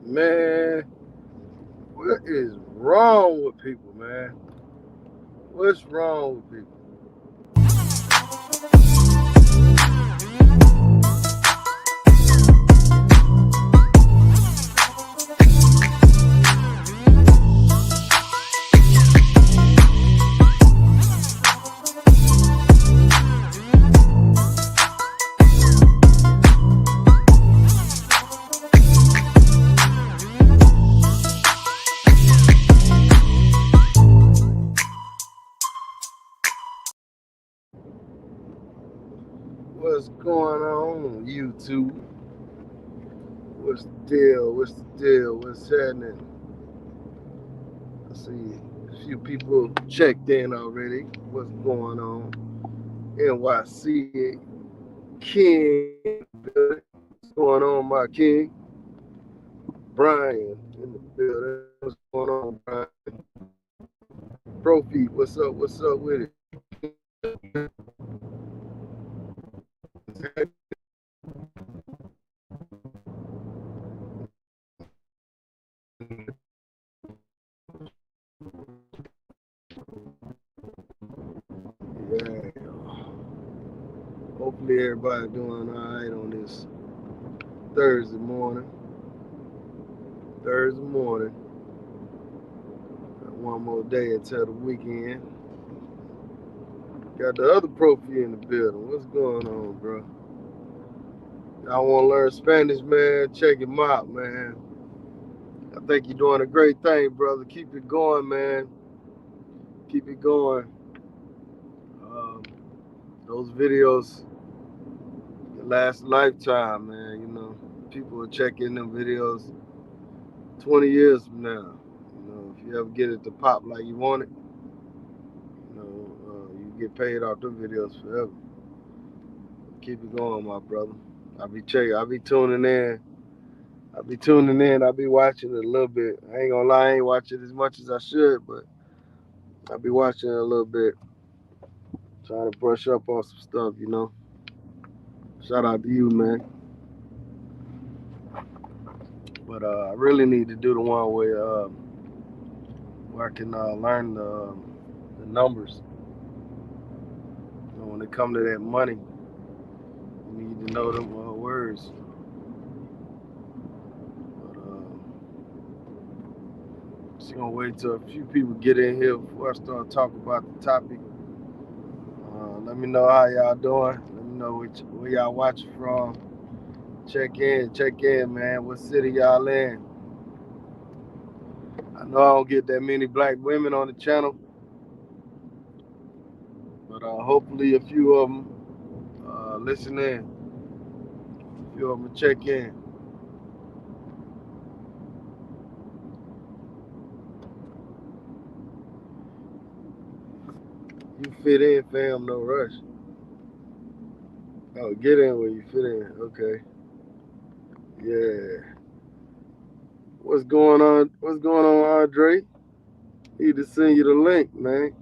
Man, what is wrong with people, man? What's wrong with people? What's going on, YouTube? What's the deal? What's the deal? What's happening? I see a few people checked in already. What's going on? NYC King in the building. What's going on, my king? Brian in the building. What's going on, Brian? Profi, what's up? What's up with it? Yeah. Hopefully everybody doing all right on this Thursday morning. Thursday morning. Got one more day until the weekend. Got the other Profi in the building. What's going on, bro? Y'all want to learn Spanish, man? Check him out, man. I think you're doing a great thing, brother. Keep it going, man. Keep it going. Um, those videos last a lifetime, man. You know, people will check in them videos 20 years from now. You know, if you ever get it to pop like you want it, you get paid off them videos forever. Keep it going, my brother. I'll be checking. I'll be tuning in. I'll be watching it a little bit. I ain't gonna lie, I ain't watching as much as I should, but I'll be watching it a little bit. Trying to brush up on some stuff, you know. Shout out to you, man. But I really need to do the one where I can learn the numbers. You know, when it come to that money, you need to know them words. But just gonna wait till a few people get in here before I start talking about the topic. Let me know how y'all doing. Let me know where y'all watching from. Check in, man. What city y'all in? I know I don't get that many black women on the channel, but hopefully a few of them listen in. A few of them check in. You fit in, fam. No rush. Oh, get in where you fit in. Okay. Yeah. What's going on? What's going on, Andre? Need to send you the link, man.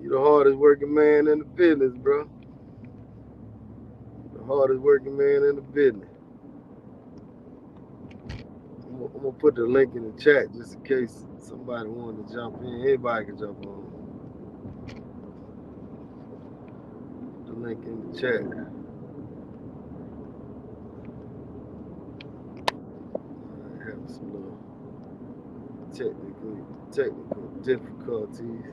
You the hardest working man in the business, bro. The hardest working man in the business. I'm gonna put the link in the chat just in case somebody wanted to jump in. Anybody can jump on. The link in the chat. I have some little technical difficulties.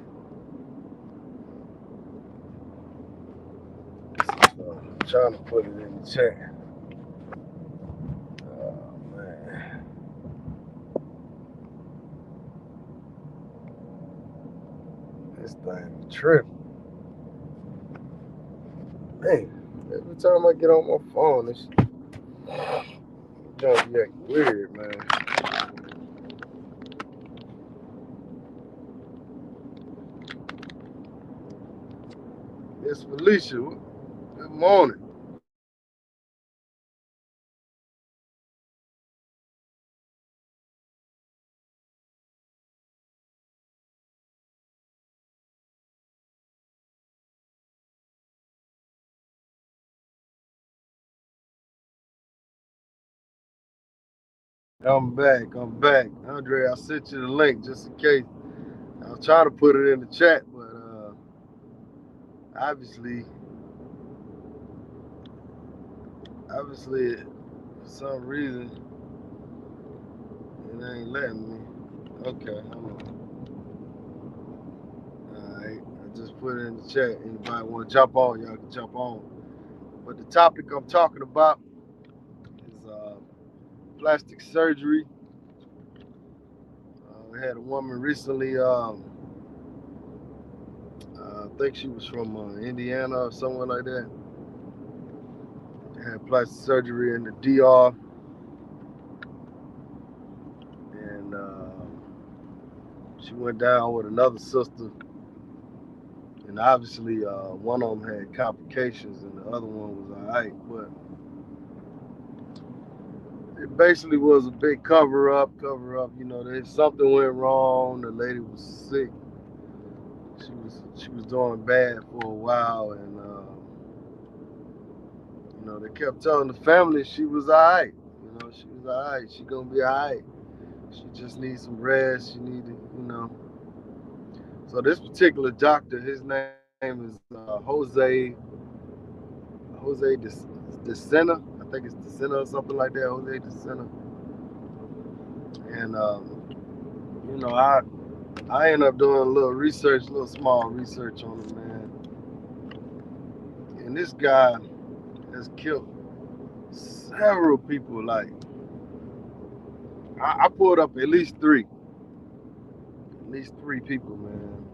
I'm trying to put it in the chat. Oh man. This thing be tripping. Man, every time I get on my phone, this junk be acting weird, man. It's Felicia. Good morning. I'm back. I'm back. Andre, I sent you the link just in case. I was trying to put it in the chat, but obviously, obviously, for some reason, it ain't letting me. Okay, hold on. Alright, I just put it in the chat. Anybody want to jump on, y'all can jump on. But the topic I'm talking about is plastic surgery. I had a woman recently, I think she was from Indiana or somewhere like that. Had plastic surgery in the DR, and she went down with another sister. And obviously, one of them had complications, and the other one was alright. But it basically was a big cover up. You know, something went wrong. The lady was sick. She was doing bad for a while, and you know, they kept telling the family she was alright. You know, she was alright. She gonna be alright. She just needs some rest. She needed, you know. So this particular doctor, his name is Jose DeSena. I think it's DeSena or something like that. Jose DeSena. And you know, I ended up doing a little research, a little small research on him, man. And this guy has killed several people. Like I pulled up at least three people, man.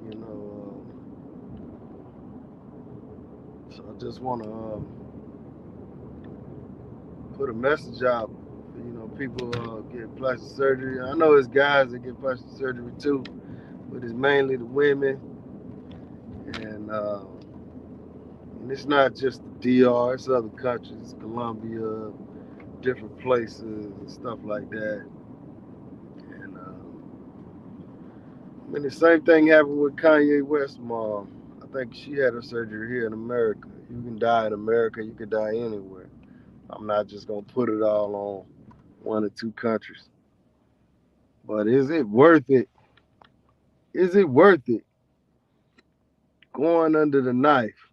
You know, so I just want to put a message out. You know, people get plastic surgery. I know it's guys that get plastic surgery too, but it's mainly the women. And it's not just the DR, it's other countries, Colombia, different places, and stuff like that. And I mean, the same thing happened with Kanye West's mom. I think she had her surgery here in America. You can die in America, you can die anywhere. I'm not just gonna put it all on one or two countries. But is it worth it? Is it worth it going under the knife,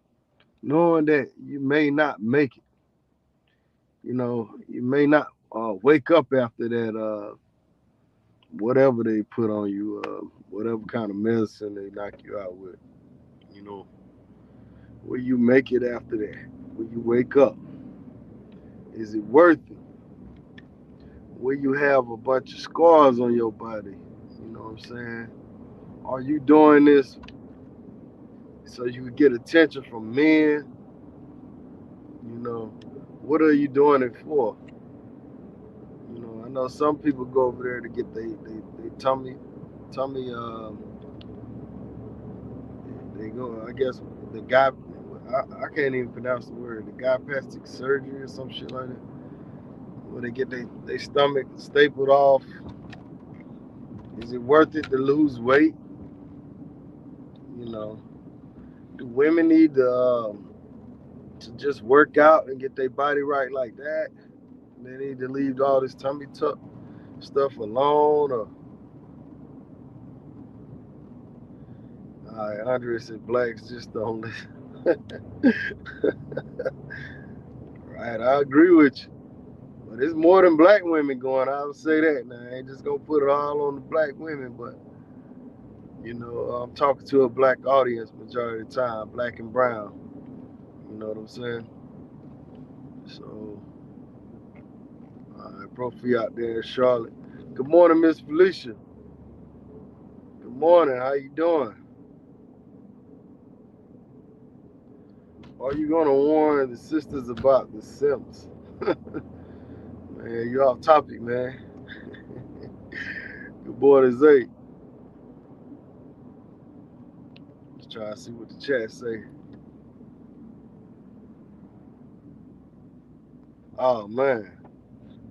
knowing that you may not make it? You know, you may not wake up after that, whatever they put on you, whatever kind of medicine they knock you out with. You know, will you make it after that? Will you wake up? Is it worth it? Will you have a bunch of scars on your body? You know what I'm saying? Are you doing this so you can get attention from men? You know, what are you doing it for? You know, I know some people go over there to get they tummy they go, I guess the guy I can't even pronounce the word, the gastroplastic surgery or some shit like that. Where they get they stomach stapled off. Is it worth it to lose weight? You know, do women need to just work out and get their body right like that? They need to leave all this tummy tuck stuff alone, or Andre said blacks just don't listen. Right, I agree with you. But it's more than black women going. I would say that. Now I ain't just gonna put it all on the black women, but you know, I'm talking to a black audience majority of the time, black and brown. You know what I'm saying? So, Profi out there in Charlotte. Good morning, Miss Felicia. Good morning. How you doing? Are you gonna warn the sisters about the simps? Man, you off topic, man. Good morning, Zay. Let's try to see what the chat say. Oh man,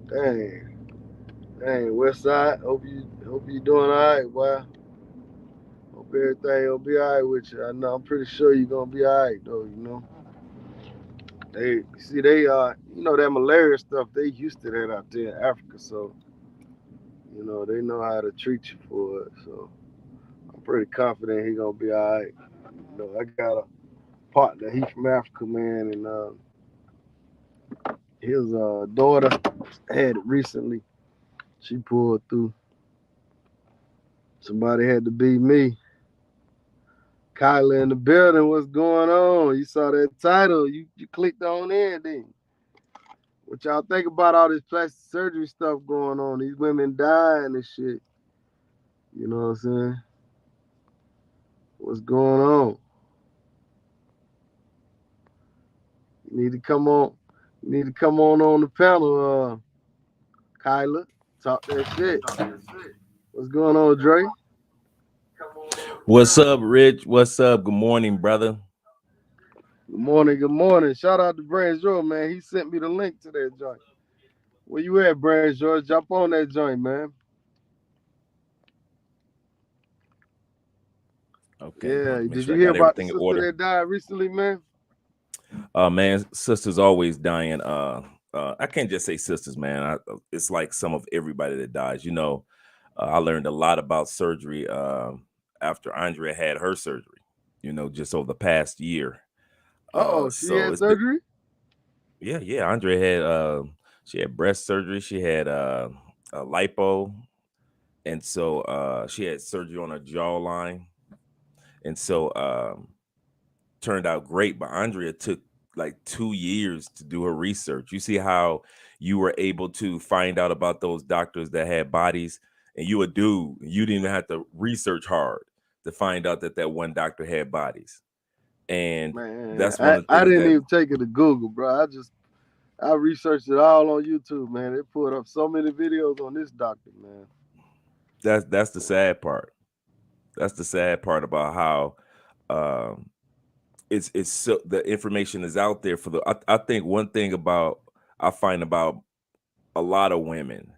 dang, dang, West Side. Hope you doing all right, boy. Hope everything will be all right with you. I know. I'm pretty sure you're gonna be all right, though. You know. They see they you know that malaria stuff. They used to that out there in Africa, so you know they know how to treat you for it. So I'm pretty confident he gonna be all right. You know, I got a partner. He from Africa, man, and his daughter had it recently. She pulled through. Somebody had to be me. Kyla in the building. What's going on? You saw that title. You clicked on in, didn't you? What y'all think about all this plastic surgery stuff going on? These women dying and shit. You know what I'm saying? What's going on? You need to come on. You need to come on the panel, Kyla. Talk that shit. What's going on, Dre? What's up, Rich? What's up? Good morning, brother. Good morning, good morning. Shout out to Brands George, man. He sent me the link to that joint. Where you at, Brands George? Jump on that joint, man. Okay, I Yeah. want to make Did sure you I hear got about the everything in sister order. that died recently, man? Man, sisters always dying. I can't just say sisters, man. It's like some of everybody that dies. I learned a lot about surgery after Andrea had her surgery. Just over the past year. Uh-oh, she So had it's been, surgery? yeah. Andrea had she had breast surgery. She had a lipo, and so she had surgery on her jawline, and so turned out great, but Andrea took like 2 years to do her research. You see how you were able to find out about those doctors that had bodies, and you a dude, you didn't even have to research hard to find out that that one doctor had bodies. And Man, that's one I, of the I things didn't that even take it to Google, bro. I researched it all on YouTube, man. They put up so many videos on this doctor, man. that's the sad part. That's the sad part about how um it's so the information is out there for I think one thing about I find about a lot of women,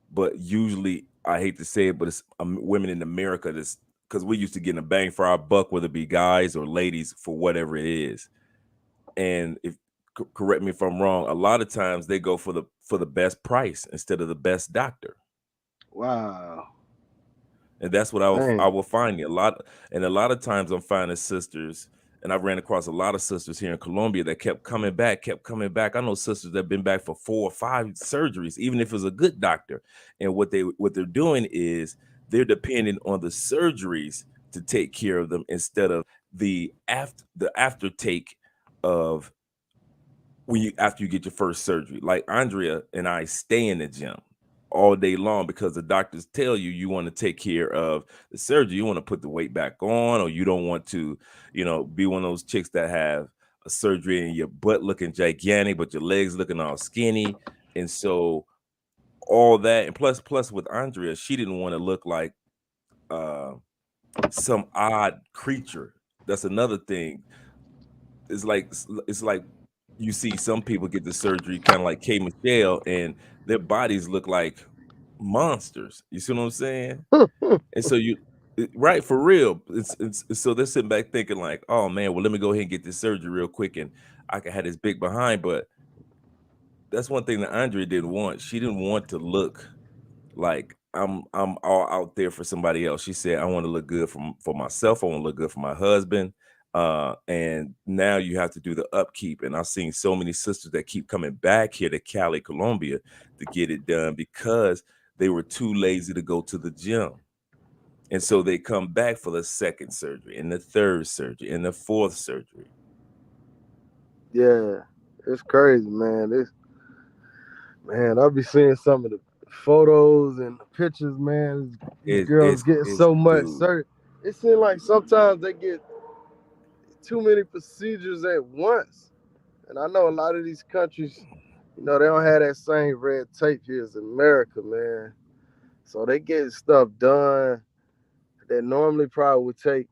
but usually I hate to say it, but it's women in America that's because we used to get a bang for our buck, whether it be guys or ladies for whatever it is. And if correct me if I'm wrong, a lot of times they go for the best price instead of the best doctor. Wow. And that's what I Dang. will find a lot of times I'm finding sisters, and I ran across a lot of sisters here in Colombia that kept coming back, kept coming back. I know sisters that have been back for 4 or 5 surgeries, even if it's a good doctor. And what they're doing is they're depending on the surgeries to take care of them instead of the aftertake of when you after you get your first surgery. Like Andrea and I stay in the gym all day long because the doctors tell you want to take care of the surgery. You want to put the weight back on, or you don't want to, be one of those chicks that have a surgery and your butt looking gigantic, but your legs looking all skinny. And so all that, and plus with Andrea, she didn't want to look like uh some odd creature. That's another thing. It's like you see some people get the surgery kind of like K Michelle, and their bodies look like monsters. You see what I'm saying? And so right, for real. So they're sitting back thinking like, oh man, well let me go ahead and get this surgery real quick, and I can have this big behind. But that's one thing that Andrea didn't want. She didn't want to look like I'm all out there for somebody else. She said, I want to look good for myself. I want to look good for my husband. And now you have to do the upkeep. And I've seen so many sisters that keep coming back here to Cali, Colombia to get it done because they were too lazy to go to the gym. And so they come back for the second surgery and the third surgery and the fourth surgery. Yeah. It's crazy, man. I'll be seeing some of the photos and the pictures, man. These girls getting It's so much dude. surgery. It seems like sometimes they get too many procedures at once. And I know a lot of these countries, they don't have that same red tape here as America, man. So they get stuff done that normally probably would take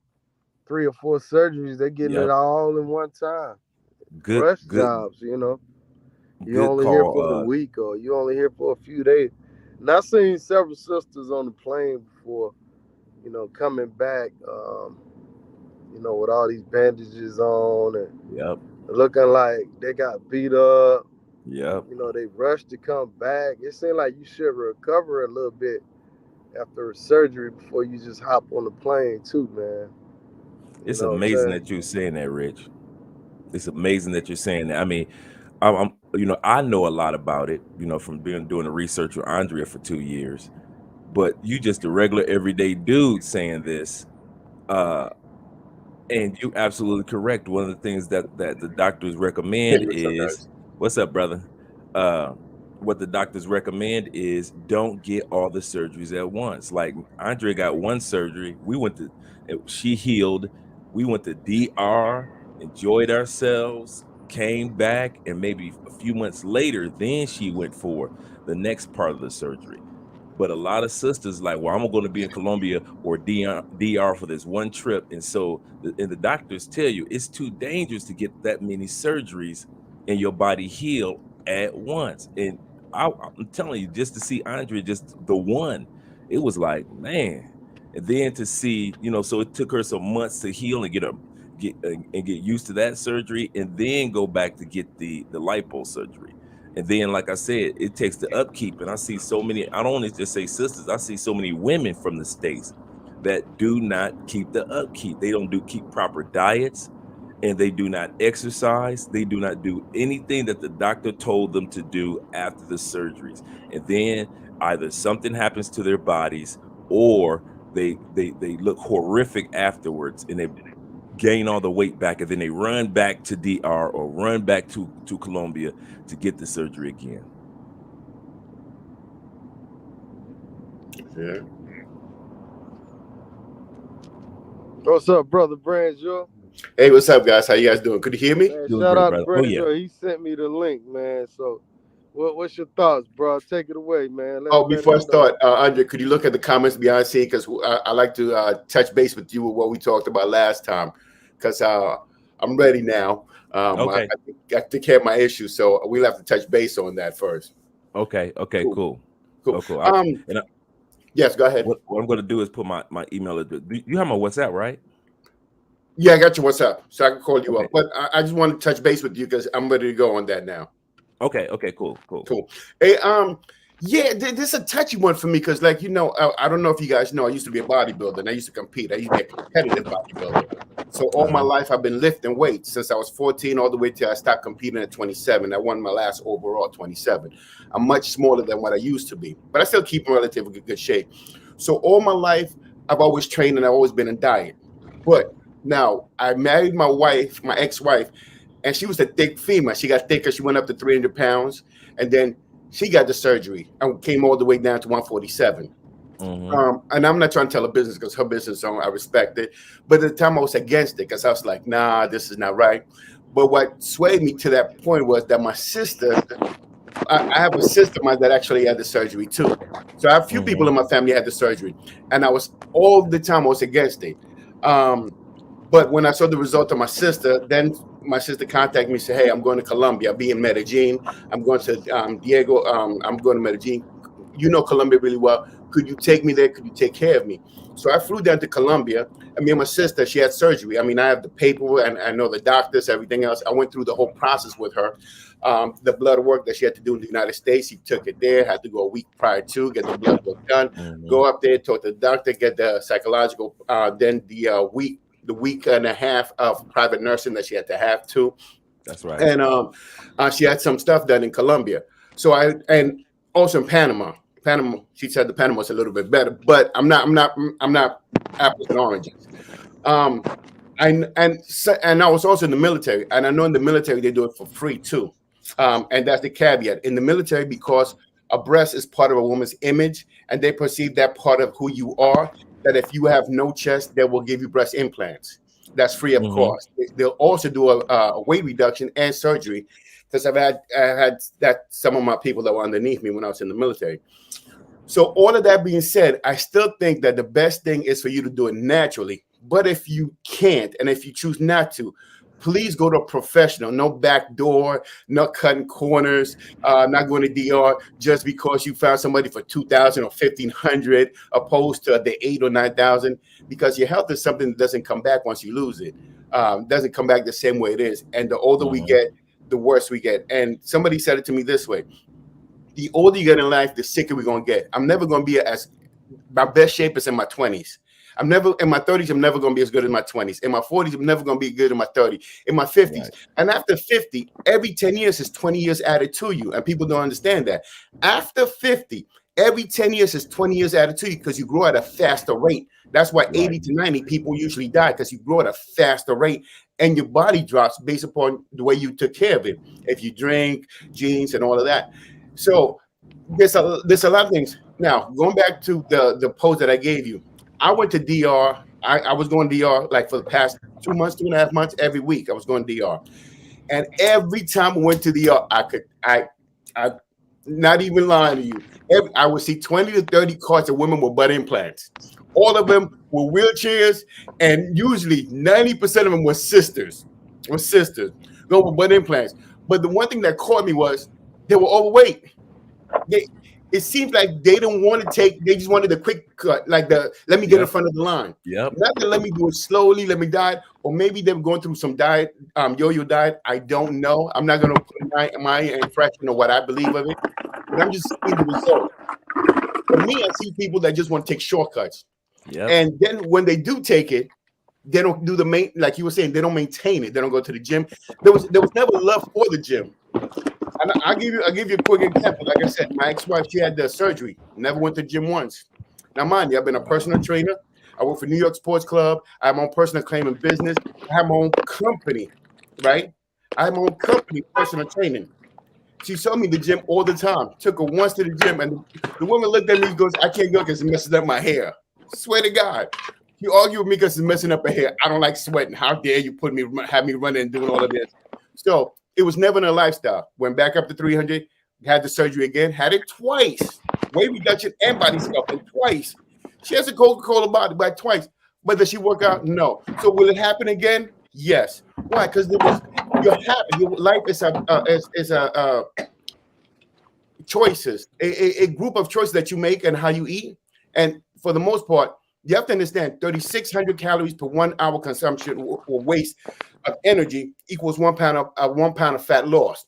3 or 4 surgeries. They getting it Yep. all in one time. Good, Rush good, jobs. You good only here call. for the week or you only here for a few days. And I've seen several sisters on the plane before, coming back, with all these bandages on and Yep. looking like they got beat up. Yep. You know, they rushed to come back. It seemed like you should recover a little bit after surgery before you just hop on the plane too, man. You It's know what I'm amazing saying? that you're saying that, Rich. It's amazing that you're saying that. I mean, I know a lot about it, from doing the research with Andrea for 2 years. But you just a regular everyday dude saying this. Uh, and you absolutely correct. One of the things that the doctors Hey, recommend what's up, is guys? what's up, brother? Uh, what the doctors recommend is don't get all the surgeries at once. Like Andre got one surgery. She healed. We went to DR, enjoyed ourselves, came back, and maybe a few months later, then she went for the next part of the surgery. But a lot of sisters like, well, I'm going to be in Colombia or DR for this one trip, and so the doctors tell you it's too dangerous to get that many surgeries and your body heal at once. And I'm telling you, just to see Andre, just the one, it was like, man. And then to see, so it took her some months to heal and get used to that surgery, and then go back to get the lipo surgery. And then, like I said, it takes the upkeep. And I see so many, I don't only just say sisters, I see so many women from the States that do not keep the upkeep. They don't keep proper diets, and they do not exercise. They do not do anything that the doctor told them to do after the surgeries. And then either something happens to their bodies, or they look horrific afterwards, and they gain all the weight back, and then they run back to DR or run back to Colombia to get the surgery again. Yeah. What's up, brother Branjo? Hey, what's up, guys? How you guys doing? Could you hear me? Man, Doing shout great, out to brother. Oh, yeah. Branjo. He sent me the link, man. So, what's your thoughts, bro? Take it away, man. Before I start, Andre, could you look at the comments behind scene? Because I like to touch base with you with what we talked about last time. Because I'm ready now. Okay. I take care of my issue, so we'll have to touch base on that first. Okay. Cool. Cool. Cool. Yes, go ahead. What I'm going to do is put my email address. You have my WhatsApp, right? Yeah, I got your WhatsApp, so I can call you Okay. up. But I just want to touch base with you because I'm ready to go on that now. Okay. Cool. Hey, yeah, this is a touchy one for me because, like, I don't know if you guys know, I used to be a bodybuilder and I used to compete. I used to be a competitive bodybuilder. So all my life I've been lifting weights since I was 14 all the way till I stopped competing at 27. I won my last overall at 27. I'm much smaller than what I used to be, but I still keep in relatively good shape. So all my life I've always trained and I've always been in diet. But now I married my wife, my ex-wife, and she was a thick female. She got thicker. She went up to 300 pounds, and then she got the surgery and came all the way down to 147. And I'm not trying to tell her business because her business, I respect it. But at the time I was against it because I was like, nah, this is not right. But what swayed me to that point was that my sister, I have a sister of mine that actually had the surgery too. So I have a few people in my family had the surgery, and I was all the time I was against it. But when I saw the result of my sister, then my sister contacted me and said, hey, I'm going to Colombia. I'll be in Medellin. I'm going to Diego. I'm going to Medellin. You know Colombia really well. Could you take me there? Could you take care of me? So I flew down to Colombia. And me and my sister, she had surgery. I mean, I have the paperwork and I know the doctors, everything else. I went through the whole process with her. The blood work that she had to do in the United States, she took it there, had to go a week prior to get the blood work done, go up there, talk to the doctor, get the psychological, then the week and a half of private nursing that she had to have too. That's right. And she had some stuff done in Colombia. So and also in Panama, she said the Panama was a little bit better, but I'm not apples and oranges. And I was also in the military, and I know in the military they do it for free too. And that's the caveat in the military, because a breast is part of a woman's image, and they perceive that part of who you are. That if you have no chest, they will give you breast implants. That's free of cost. They'll also do a weight reduction and surgery, because I had that some of my people that were underneath me when I was in the military. So all of that being said, I still think that the best thing is for you to do it naturally. But if you can't, and if you choose not to, please go to a professional. No back door, not cutting corners, not going to DR just because you found somebody for $2,000 or $1,500 opposed to the $8,000 or $9,000, because your health is something that doesn't come back once you lose it. doesn't come back the same way it is. And the older we get, the worse we get. And somebody said it to me this way: the older you get in life, the sicker we're gonna get. I'm never gonna be as my best shape is in my 20s. I'm never in my 30s. I'm never going to be as good as my 20s. In my 40s, I'm never going to be good in my 30s. In my 50s, right. And after 50, every 10 years is 20 years added to you, and people don't understand that. After 50, every 10 years is 20 years added to you because you grow at a faster rate. That's why 80 to 90 people usually die, because you grow at a faster rate, and your body drops based upon the way you took care of it. If you drink, genes, and all of that. So there's a lot of things. Now, going back to the post that I gave you, I went to DR. I was going to DR like for the past 2 months, 2.5 months, every week. I was going to DR. And every time I went to DR, I not even lying to you, I would see 20 to 30 carts of women with butt implants. All of them were wheelchairs, and usually 90% of them were sisters. Go with butt implants. But the one thing that caught me was they were overweight. It seems like they don't want to they just wanted a quick cut, like let me get in front of the line. Yep. Not to let me do it slowly, let me diet, or maybe they're going through some diet, yo-yo diet. I don't know. I'm not going to put my impression of what I believe of it, but I'm just seeing the result. For me, I see people that just want to take shortcuts. Yep. And then when they do take it, they don't do like you were saying, they don't maintain it. They don't go to the gym. There was never love for the gym. And I'll give you a quick example. Like I said, my ex-wife, she had the surgery, never went to the gym once. Now, mind you, I've been a personal trainer. I work for New York Sports Club. I have my own personal claiming business. I have my own company, right? I have my own company, personal training. She showed me the gym all the time. Took her once to the gym, and the woman looked at me and goes, "I can't go because it messes up my hair." Swear to God. You argue with me because it's messing up her hair. I don't like sweating. How dare you have me running and doing all of this? So it was never in her lifestyle. Went back up to 300, had the surgery again, had it twice. Weight reduction and body sculpting twice. She has a Coca-Cola body back twice. But does she work out? No. So will it happen again? Yes. Why? Because your life is a choices, a group of choices that you make and how you eat. And for the most part, you have to understand 3,600 calories per 1 hour consumption or waste of energy equals 1 pound of fat lost.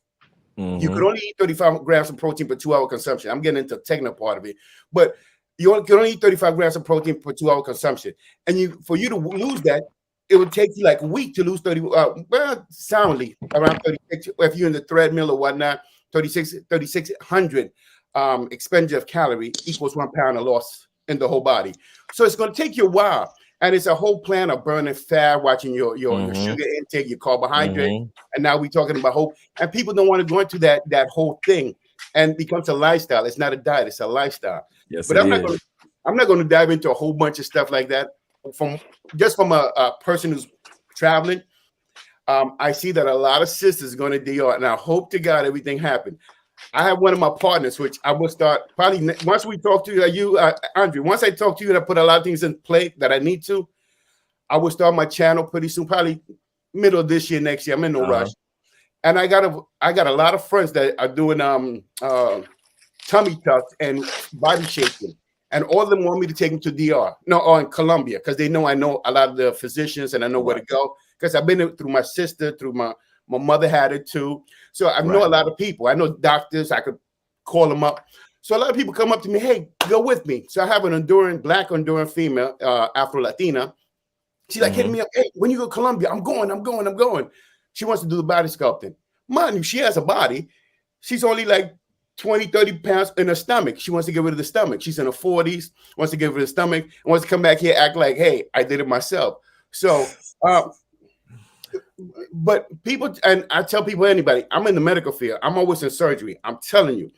Mm-hmm. You can only eat 35 grams of protein per 2 hour consumption. I'm getting into the technical part of it, but you can only eat 35 grams of protein per 2 hour consumption. And for you to lose that, it would take you like a week to lose 30, soundly around 36. If you're in the treadmill or whatnot, 3,600 expenditure of calorie equals 1 pound of loss in the whole body. So it's going to take you a while. And it's a whole plan of burning fat, watching your sugar intake, your carbohydrate. And now we're talking about hope. And people don't want to go into that whole thing, and it becomes a lifestyle. It's not a diet, it's a lifestyle. Yes, but I'm not going to dive into a whole bunch of stuff like that. From a person who's traveling, I see that a lot of sisters are going to DR, and I hope to God everything happens. I have one of my partners, which I will start probably once we talk to you, Andre. Once I talk to you and I put a lot of things in play that I need to, I will start my channel pretty soon, probably middle of this year, next year. I'm in no rush. And I got a lot of friends that are doing tummy tucks and body shaping, and all of them want me to take them to DR, or in Colombia, because they know I know a lot of the physicians and I know where to go. Because I've been through my sister, through my mother had it too. So I know a lot of people. I know doctors. I could call them up. So a lot of people come up to me, hey, go with me. So I have an black Honduran female, Afro-Latina. She's like hitting me up, hey, when you go to Colombia, I'm going. She wants to do the body sculpting. Mind you, she has a body. She's only like 20, 30 pounds in her stomach. She wants to get rid of the stomach. She's in her 40s, wants to get rid of the stomach, and wants to come back here, act like, hey, I did it myself. So, but people, and I tell people, anybody, I'm in the medical field. I'm always in surgery. I'm telling you,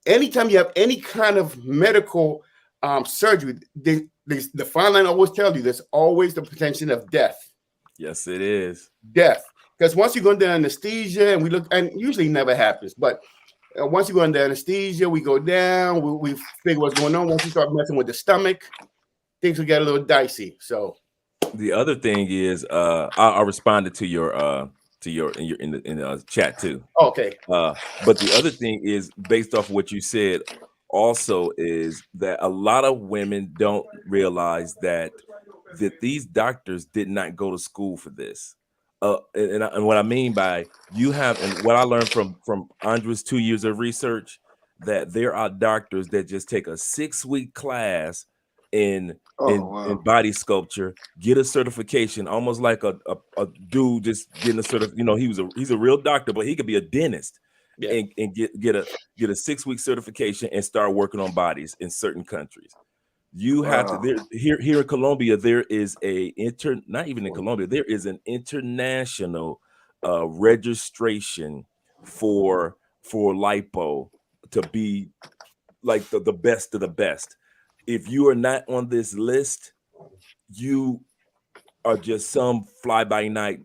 anytime you have any kind of medical surgery, the fine line always tells you there's always the potential of death. Yes, it is. Death. Because once you go into anesthesia, and we look, and usually never happens, but once you go into anesthesia, we go down, we figure what's going on. Once you start messing with the stomach, things will get a little dicey. So the other thing is, I responded to your in the chat too. Okay. But the other thing is, based off what you said, also is that a lot of women don't realize that that these doctors did not go to school for this. And what I mean by you have, and what I learned from Andre's 2 years of research, that there are doctors that just take a 6-week class in body sculpture, get a certification, almost like a dude just getting a he's a real doctor, but he could be a dentist, and get a 6-week certification and start working on bodies in certain countries. You have to here in Colombia, there is not even in Colombia, there is an international registration for lipo to be like the best of the best. If you are not on this list, you are just some fly-by-night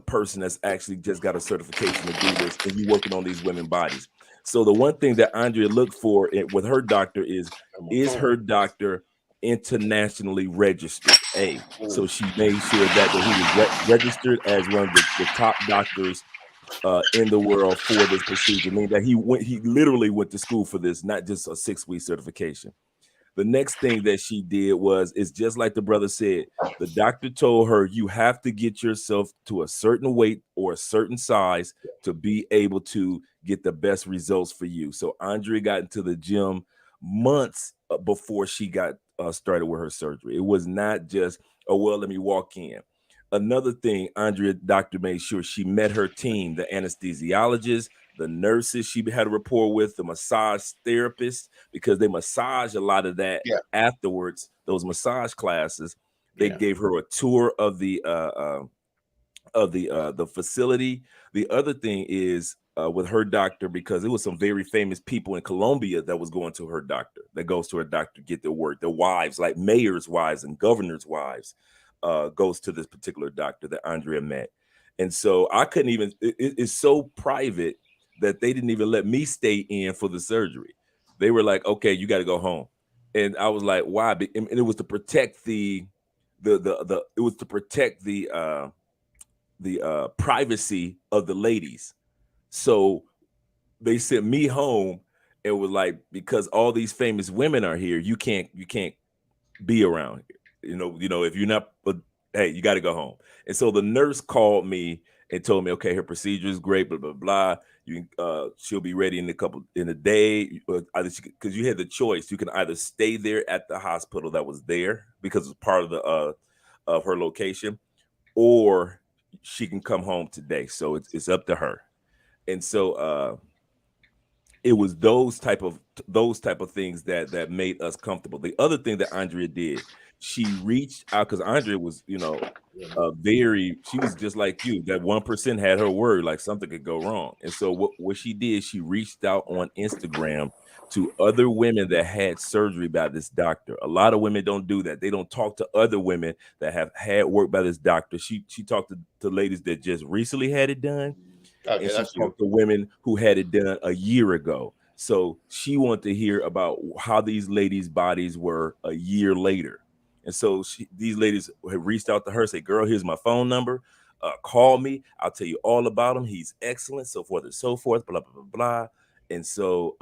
person that's actually just got a certification to do this, and you're working on these women bodies. So the one thing that Andrea looked for with her doctor is her doctor internationally registered? So she made sure that he was registered as one of the top doctors in the world for this procedure, meaning that he literally went to school for this, not just a 6-week certification. The next thing that she did is just like the brother said, the doctor told her, you have to get yourself to a certain weight or a certain size to be able to get the best results for you. So Andrea got into the gym months before she got started with her surgery. It was not just, oh, well, let me walk in. Another thing, doctor made sure she met her team, the anesthesiologist, the nurses she had a rapport with, the massage therapists, because they massage a lot of that afterwards, those massage classes. They gave her a tour of the facility. The other thing is with her doctor, because it was some very famous people in Colombia that was going to her doctor, that goes to her doctor to get their work. Their wives, like mayors' wives and governors' wives, goes to this particular doctor that Andrea met. And so I couldn't even, it's so private that they didn't even let me stay in for the surgery. They were like, okay, you got to go home. And I was like, why? And it was to protect the privacy of the ladies. So they sent me home and was like, because all these famous women are here, you can't be around here. You know, if you're not, but hey, you got to go home. And so the nurse called me and told me, okay, her procedure is great, blah, blah, blah. She'll be ready in a day, because you had the choice. You can either stay there at the hospital that was there because it's part of of her location, or she can come home today. So it's up to her. And so it was those type of things that made us comfortable. The other thing that Andrea did, she reached out, because Andrea was, she was just like you, that 1% had her word, like something could go wrong. And so what she did, she reached out on Instagram to other women that had surgery by this doctor. A lot of women don't do that. They don't talk to other women that have had work by this doctor. She talked to ladies that just recently had it done. Okay, and she talked to women who had it done a year ago. So she wanted to hear about how these ladies' bodies were a year later. And so these ladies have reached out to her, say, girl, here's my phone number. Call me. I'll tell you all about him. He's excellent, so forth and so forth, blah, blah, blah, blah. And so,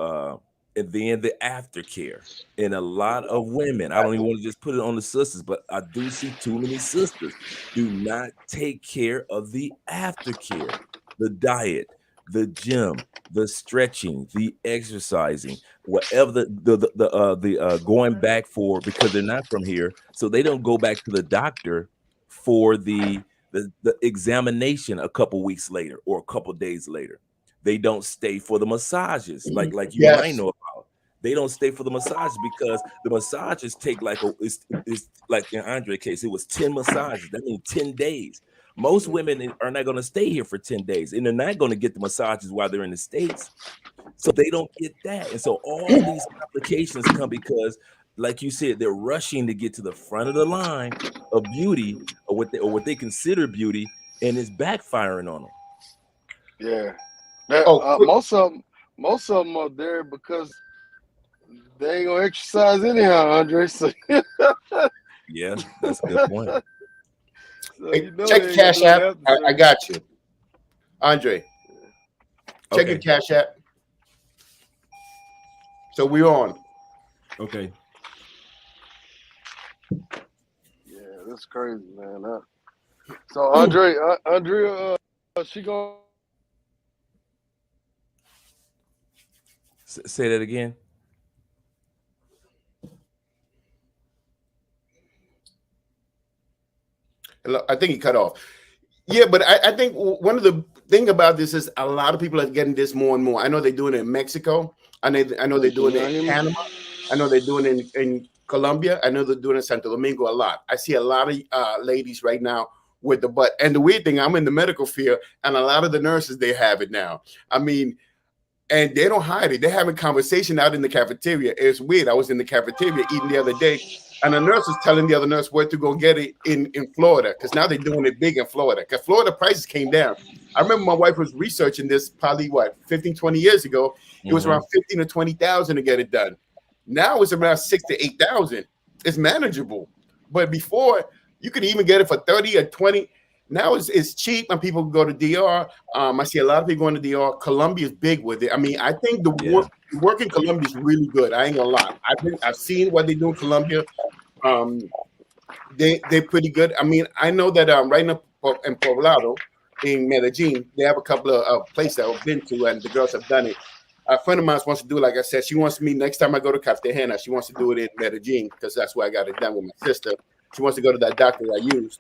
and then the aftercare. And a lot of women, I don't even want to just put it on the sisters, but I do see too many sisters do not take care of the aftercare, the diet, the gym, the stretching, the exercising, whatever the going back for, because they're not from here, so they don't go back to the doctor for the examination a couple weeks later or a couple days later. They don't stay for the massages, like you and I know about. They don't stay for the massages because the massages take it's like in Andre's case, it was 10 massages. That means 10 days. Most women are not going to stay here for 10 days, and they're not going to get the massages while they're in the States. So they don't get that. And so all these complications come because, like you said, they're rushing to get to the front of the line of beauty, or what they consider beauty, and it's backfiring on them. Yeah. Most of them are there because they ain't gonna exercise anyhow, Andre. So yeah, that's a good point. So hey, check your Cash App. I got you, Andre. Check your Cash App. So we're on. Okay. Yeah, That's crazy, man. Huh? So Andrea, she gonna Say that again. I think he cut off. Yeah, but I think one of the thing about this is a lot of people are getting this more and more. I know they're doing it in Mexico. I know they're doing it in Panama. I know they're doing it in Colombia. I know they're doing it in Santo Domingo a lot. I see a lot of ladies right now with the butt. And the weird thing, I'm in the medical field, and a lot of the nurses, they have it now. I mean, and they don't hide it. They're having conversation out in the cafeteria. It's weird. I was in the cafeteria eating the other day, and a nurse was telling the other nurse where to go get it in Florida, because now they're doing it big in Florida, because Florida prices came down. I remember my wife was researching this probably, 15, 20 years ago. It was around 15 to 20,000 to get it done. Now it's around 6 to 8,000. It's manageable. But before, you could even get it for 30 or 20. Now it's cheap and people go to DR. I see a lot of people going to DR. Colombia is big with it. I mean, I think the work in Colombia is really good. I ain't gonna lie. I've seen what they do in Colombia. They're pretty good. I mean, I know that right now in Poblado, in Medellin, they have a couple of places I've been to, and the girls have done it. A friend of mine wants to do it, like I said. She wants me, next time I go to Cartagena, she wants to do it in Medellin, because that's where I got it done with my sister. She wants to go to that doctor I used.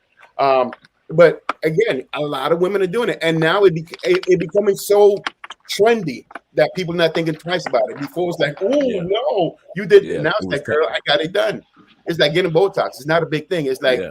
But again, a lot of women are doing it, and now it becoming so trendy that people are not thinking twice about it. Before it's like, oh no, you did. Yeah, now it's like, girl, I got it done. It's like getting Botox. It's not a big thing. It's like,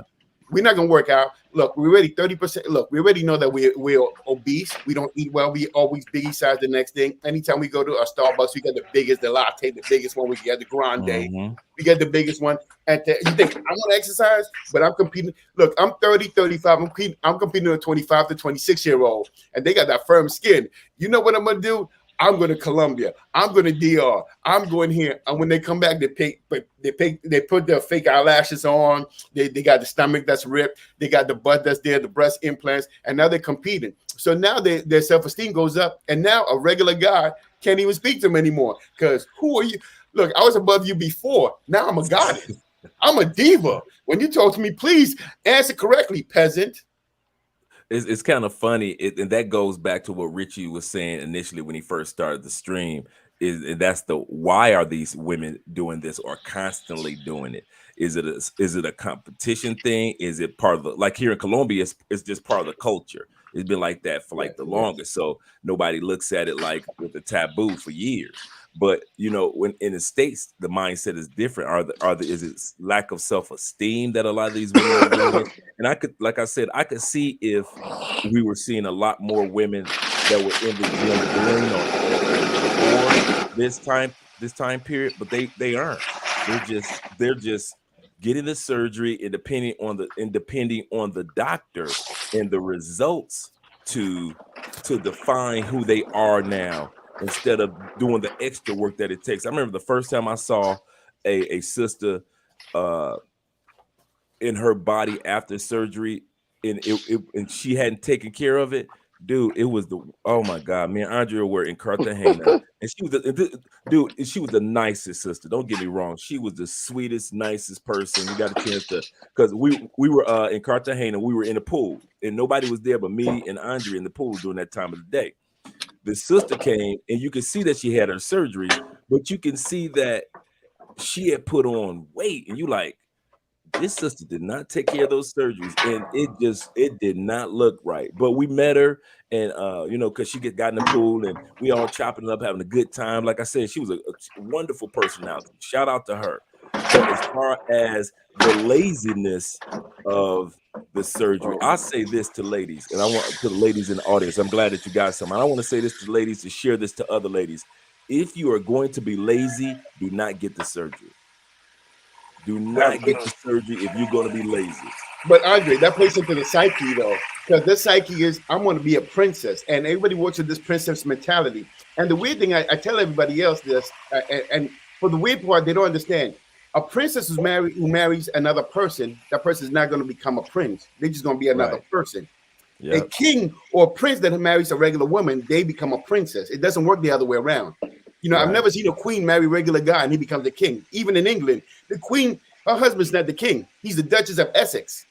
we're not gonna work out. Look, we're already 30%. Look, we already know that we're obese. We don't eat well. We always biggie size the next thing. Anytime we go to a Starbucks, we get the biggest, the latte, the biggest one. We get the grande. We get the biggest one. And you think I want to exercise, but I'm competing. Look, I'm 30, 35. I'm competing with a 25 to 26-year-old, and they got that firm skin. You know what I'm gonna do? I'm going to Colombia. I'm going to DR. I'm going here. And when they come back, they put their fake eyelashes on. They got the stomach that's ripped. They got the butt that's there, the breast implants, and now they're competing. So now their self-esteem goes up, and now a regular guy can't even speak to them anymore. Because who are you? Look, I was above you before. Now I'm a goddess. I'm a diva. When you talk to me, please answer correctly, peasant. It's kind of funny, and that goes back to what Richie was saying initially when he first started the stream. That's why are these women doing this or constantly doing it? Is it a competition thing? Is it part of the, like here in Colombia, it's just part of the culture. It's been like that for like the longest, so nobody looks at it like with a taboo for years. But you know, when in the States, the mindset is different. Is it lack of self-esteem that a lot of these women are doing? And I could, like I said, I could see if we were seeing a lot more women that were in the gym during or this time period, but they aren't. They're just getting the surgery and depending on the doctor and the results to define who they are now, instead of doing the extra work that it takes. I remember the first time I saw a sister in her body after surgery, and she hadn't taken care of it. Dude, it was oh my God, me and Andrea were in Cartagena, and she was the nicest sister. Don't get me wrong, she was the sweetest, nicest person. We got a chance to, because we were in Cartagena, we were in the pool, and nobody was there but me and Andrea in the pool during that time of the day. The sister came, and you can see that she had her surgery, but you can see that she had put on weight, and you like, this sister did not take care of those surgeries, and it did not look right. But we met her, and you know, because she got in the pool, and we all chopping it up, having a good time. Like I said, she was a wonderful personality. Shout out to her. But as far as the laziness of the surgery, I say this to ladies, and I want to the ladies in the audience. I'm glad that you got some. I want to say this to ladies, to share this to other ladies. If you are going to be lazy, do not get the surgery. Do not get the surgery if you're going to be lazy. But Andre, that plays into the psyche though, because this psyche is, I'm going to be a princess, and everybody works with this princess mentality. And the weird thing, I tell everybody else this, and for the weird part, they don't understand. A princess who marries another person, that person is not going to become a prince. They're just going to be another person. Yep. A king or a prince that marries a regular woman, they become a princess. It doesn't work the other way around. You know, I've never seen a queen marry a regular guy and he becomes a king. Even in England, the queen Her husband's not the king. He's the Duchess of Essex.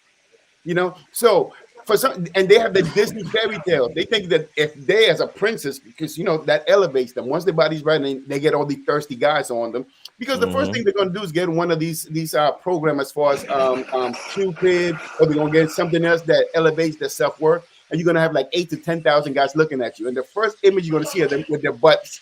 So for some, and they have the Disney fairy tale. They think that if they, as a princess, because that elevates them. Once their body's right, and they get all these thirsty guys on them. Because the first thing they're gonna do is get one of these programs as far as Cupid, or they're gonna get something else that elevates their self-worth. And you're gonna have like 8,000 to 10,000 guys looking at you. And the first image you're gonna see of them with their butts,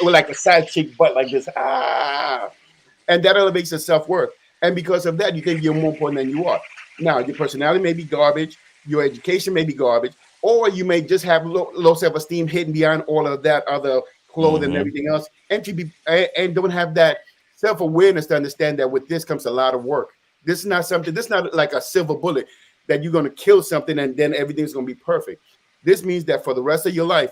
with like a side chick butt like this, and that elevates their self-worth. And because of that, you think you're more important than you are. Now, your personality may be garbage, your education may be garbage, or you may just have low self-esteem hidden behind all of that other clothing and everything else, and don't have that self-awareness to understand that with this comes a lot of work. This is not like a silver bullet that you're going to kill something and then everything's going to be perfect. This means that for the rest of your life,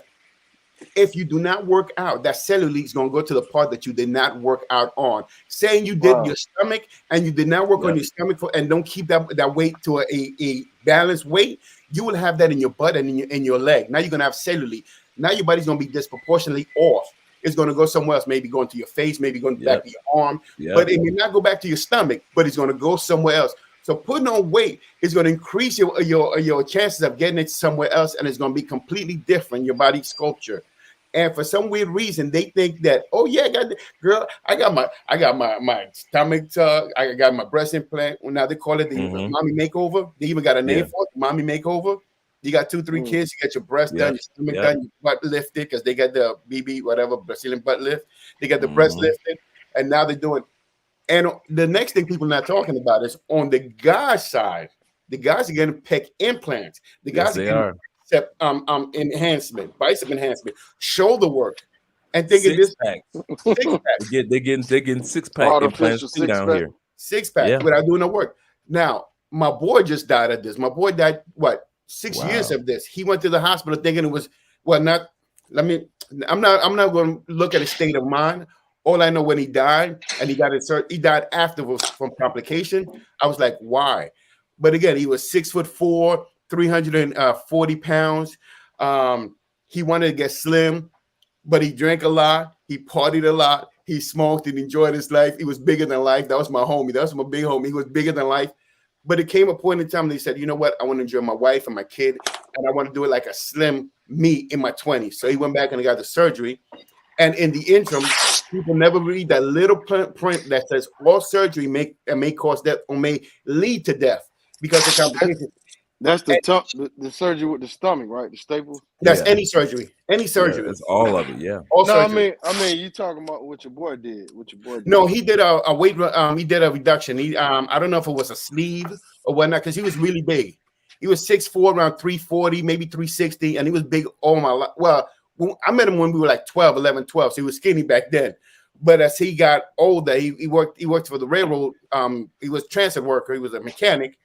if you do not work out, that cellulite is going to go to the part that you did not work out on. Saying you did your stomach and you did not work on your stomach and don't keep that weight to a balanced weight, you will have that in your butt and in your leg. Now you're going to have cellulite. Now your body's going to be disproportionately off. It's going to go somewhere else, maybe going to your face, maybe going back to your arm. But it may not go back to your stomach, but it's going to go somewhere else. So putting on weight is going to increase your chances of getting it somewhere else, and it's going to be completely different, your body sculpture. And for some weird reason, they think that, oh yeah, I got my stomach tuck, I got my breast implant. Well, now they call it the mommy makeover. They even got a name for it, mommy makeover. You got 2-3 kids, you get your breast done, your stomach done, your butt lifted, because they got the BB, whatever, Brazilian butt lift. They got the breast lifted, and now they're doing. And the next thing people are not talking about is on the guy's side, the guys are getting pec implants. The guys are getting enhancement, bicep enhancement, shoulder work, and thinking this six pack. They're getting 6-pack implants down here. 6-pack without doing the work. Now, my boy just died of this. My boy died 6 years of this. He went to the hospital thinking it was I'm not going to look at his state of mind. All I know, when he died and he died afterwards from complication. I was like, why? But again, he was 6'4", 340 pounds. He wanted to get slim, but he drank a lot. He partied a lot. He smoked and enjoyed his life. He was bigger than life. That was my homie. That was my big homie. He was bigger than life. But it came a point in time that he said, you know what? I want to enjoy my wife and my kid, and I want to do it like a slim me in my 20s. So he went back and got the surgery. And in the interim, people never read that little print that says all surgery may cause death or may lead to death because of complications. That's the surgery with the stomach, right? The staples. That's any surgery. Any surgery. That's all of it. Yeah. I mean, you talking about what your boy did? No, he did a weight. He did a reduction. I don't know if it was a sleeve or whatnot, because he was really big. He was 6'4", around 340, maybe 360, and he was big all my life. Well, I met him when we were like 11, 12, so he was skinny back then. But as he got older, he worked for the railroad. He was a transit worker. He was a mechanic.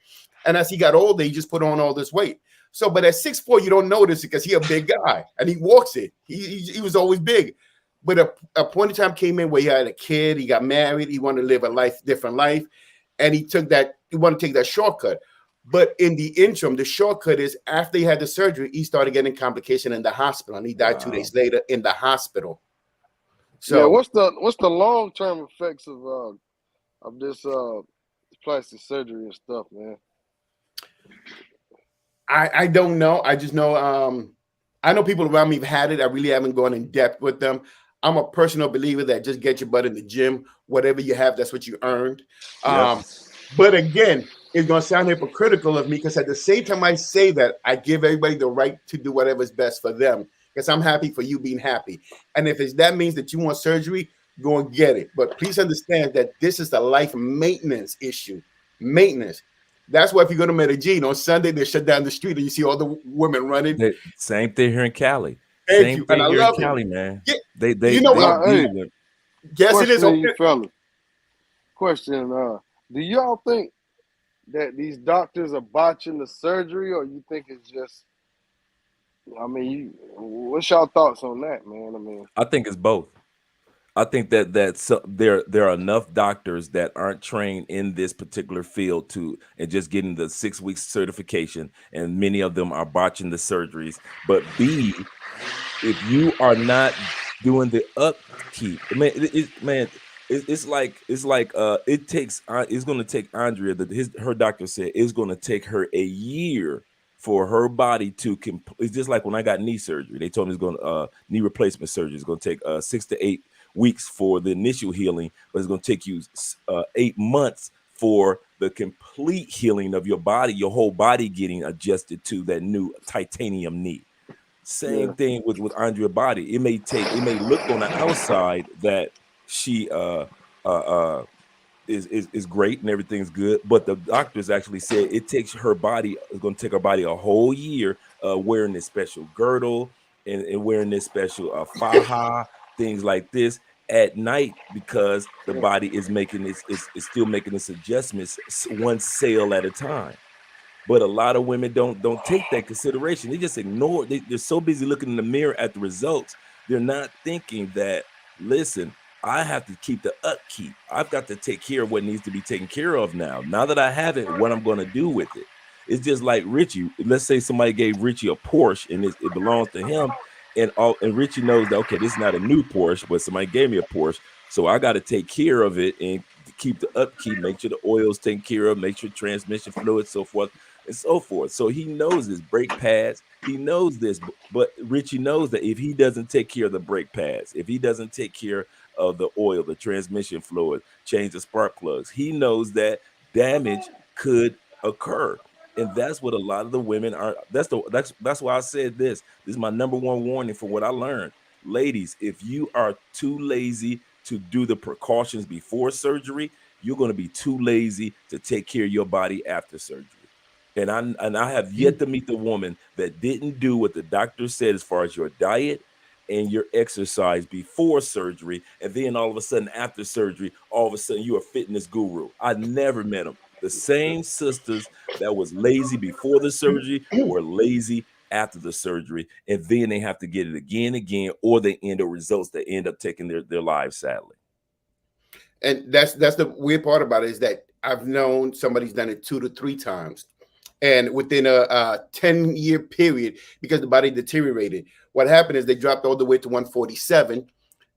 And as he got older, he just put on all this weight. So, but at 6'4", you don't notice it because he's a big guy and he walks it. He was always big. But a point in time came in where he had a kid, he got married, he wanted to live a different life, and he wanted to take that shortcut. But in the interim, the shortcut is after he had the surgery, he started getting complication in the hospital, and he died 2 days later in the hospital. So, what's the long-term effects of this plastic surgery and stuff, man? I don't know. I just know I know people around me have had it. I really haven't gone in depth with them. I'm a personal believer that just get your butt in the gym. Whatever you have, that's what you earned. But again, it's going to sound hypocritical of me because at the same time I say that, I give everybody the right to do whatever's best for them because I'm happy for you being happy. And if that means that you want surgery, go and get it. But please understand that this is a life maintenance issue. Maintenance. That's why if you go to Medellin on Sunday, they shut down the street and you see all the women running. Same thing here in Cali. Thank you. Thing and here I love in Cali, man. Yeah. They you know what? Yes, it is. Okay. Fellas. Question: do y'all think that these doctors are botching the surgery, or you think it's just? I mean, what's y'all thoughts on that, man? I mean, I think it's both. I think that there are enough doctors that aren't trained in this particular field and just getting the 6 weeks certification, and many of them are botching the surgeries. But B, if you are not doing the upkeep, man, it's like it takes it's going to take Andrea, her doctor said it's going to take her a year for her body to it's just like when I got knee surgery. They told me it's going to knee replacement surgery. It's going to take 6 to 8 weeks for the initial healing, but it's going to take you 8 months for the complete healing of your body, your whole body getting adjusted to that new titanium knee. Same thing with Andrea body. It may look on the outside that she is great and everything's good, but the doctors actually said it's going to take her body a whole year wearing this special girdle and wearing this special faja, things like this at night, because the body is still making its adjustments one cell at a time. But a lot of women don't take that consideration. They just ignore it. They're so busy looking in the mirror at the results. They're not thinking that, listen, I have to keep the upkeep. I've got to take care of what needs to be taken care of now. Now that I have it, what I'm going to do with it. It's just like Richie. Let's say somebody gave Richie a Porsche and it belongs to him. And Richie knows that, okay, this is not a new Porsche, but somebody gave me a Porsche. So I got to take care of it and keep the upkeep, make sure the oil's taken care of, make sure transmission fluid, so forth and so forth. So he knows his brake pads. He knows this, but Richie knows that if he doesn't take care of the brake pads, if he doesn't take care of the oil, the transmission fluid, change the spark plugs, he knows that damage could occur. And that's what a lot of the women are. That's why I said this. This is my number one warning for what I learned. Ladies, if you are too lazy to do the precautions before surgery, you're going to be too lazy to take care of your body after surgery. And I have yet to meet the woman that didn't do what the doctor said as far as your diet and your exercise before surgery, and then all of a sudden after surgery, all of a sudden you're a fitness guru. I never met them. The same sisters that was lazy before the surgery were lazy after the surgery, and then they have to get it again, or they end up results that end up taking their lives, sadly. And that's the weird part about it, is that I've known somebody's done it 2 to 3 times. And within a 10-year period, because the body deteriorated, what happened is they dropped all the way to 147.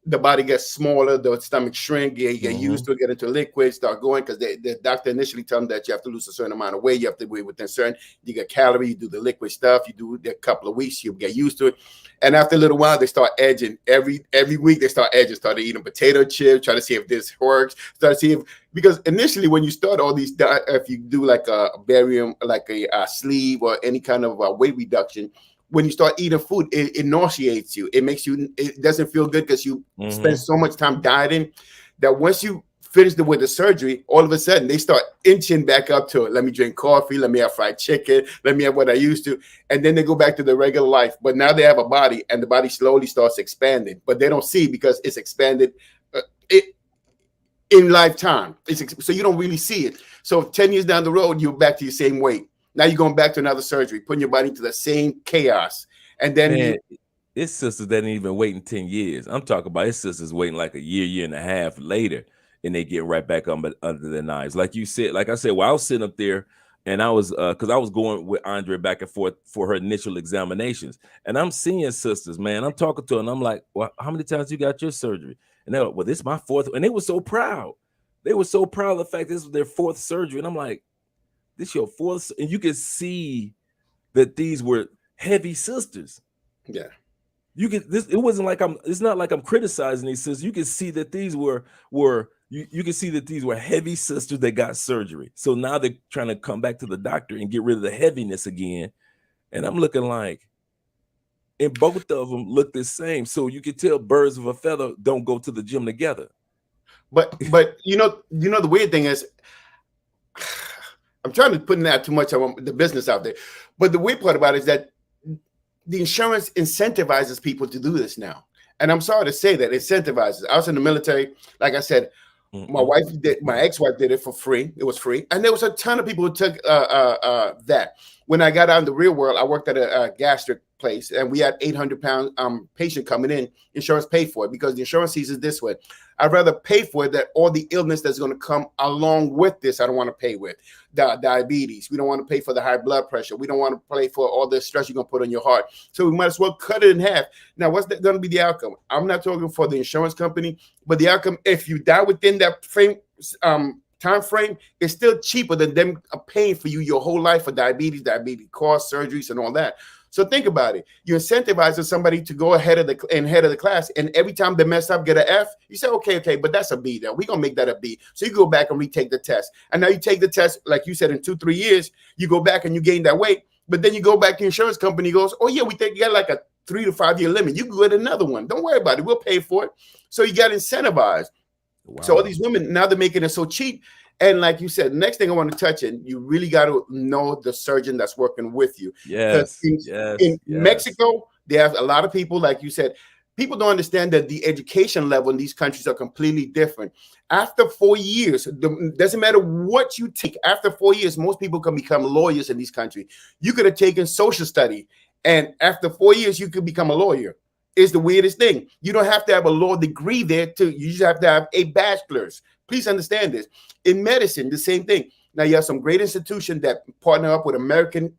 The body gets smaller, the stomach shrink, you get used to it, get into liquid, start going, because the doctor initially tell them that you have to lose a certain amount of weight, you have to weigh within certain, you get calorie, you do the liquid stuff, you do it a couple of weeks, you get used to it. And after a little while, they start edging. Every week they start edging, started eating potato chips, try to see if this works, start to see if, because initially when you start all these, if you do like a barium, like a sleeve or any kind of weight reduction, when you start eating food, it nauseates you. It doesn't feel good because you spend so much time dieting that once you finish with the surgery, all of a sudden they start inching back up to it. Let me drink coffee. Let me have fried chicken. Let me have what I used to. And then they go back to their regular life. But now they have a body, and the body slowly starts expanding. But they don't see, because it's expanded in lifetime. So you don't really see it. So 10 years down the road, you're back to your same weight. Now you're going back to another surgery, putting your body into the same chaos. And then his sisters that ain't even waiting 10 years. I'm talking about his sisters waiting like a year and a half later, and they get right back under their knives. Like you said, like I said, well, I was sitting up there, and I was because I was going with Andrea back and forth for her initial examinations. And I'm seeing sisters, man. I'm talking to her, and I'm like, well, how many times you got your surgery? And they're like, well, this is my 4th. And they were so proud. They were so proud of the fact this was their 4th surgery. And I'm like, this your 4th, and you can see that these were heavy sisters. Yeah, you can. It wasn't like it's not like I'm criticizing these sisters. You can see that these were you can see that these were heavy sisters that got surgery. So now they're trying to come back to the doctor and get rid of the heaviness again. And I'm looking like, and both of them look the same. So you can tell birds of a feather don't go to the gym together. But you know the weird thing is, I'm trying to put not too much of the business out there, but the weird part about it is that the insurance incentivizes people to do this now. And I'm sorry to say that, it incentivizes. I was in the military. Like I said, my ex-wife did it for free. It was free. And there was a ton of people who took that. when I got out in the real world, I worked at a gastric place, and we had 800-pound patient coming in. Insurance paid for it because the insurance sees it this way. I'd rather pay for it that all the illness that's going to come along with this, I don't want to pay with. Diabetes. We don't want to pay for the high blood pressure. We don't want to pay for all the stress you're going to put on your heart. So we might as well cut it in half. Now, what's going to be the outcome? I'm not talking for the insurance company, but the outcome, if you die within that time frame, is still cheaper than them paying for you your whole life for diabetes costs, surgeries, and all that. So think about it. You're incentivizing somebody to go ahead of the class, and every time they mess up, get an F. You say, okay, but that's a B. Then we're gonna make that a B. So you go back and retake the test, and now you take the test, like you said, in 2-3 years, you go back and you gain that weight. But then you go back to the insurance company, goes, oh yeah, we think you got like a 3 to 5 year limit. You can get another one. Don't worry about it. We'll pay for it. So you got incentivized. Wow. So all these women now they're making it so cheap. And like you said, next thing I want to touch in, you really got to know the surgeon that's working with you. Yes. In Mexico, they have a lot of people, like you said, people don't understand that the education level in these countries are completely different. After 4 years, doesn't matter what you take. After 4 years, most people can become lawyers in these countries. You could have taken social study, and after 4 years, you could become a lawyer. It's the weirdest thing. You don't have to have a law degree there too. You just have to have a bachelor's. Please understand this. In medicine, the same thing. Now you have some great institutions that partner up with American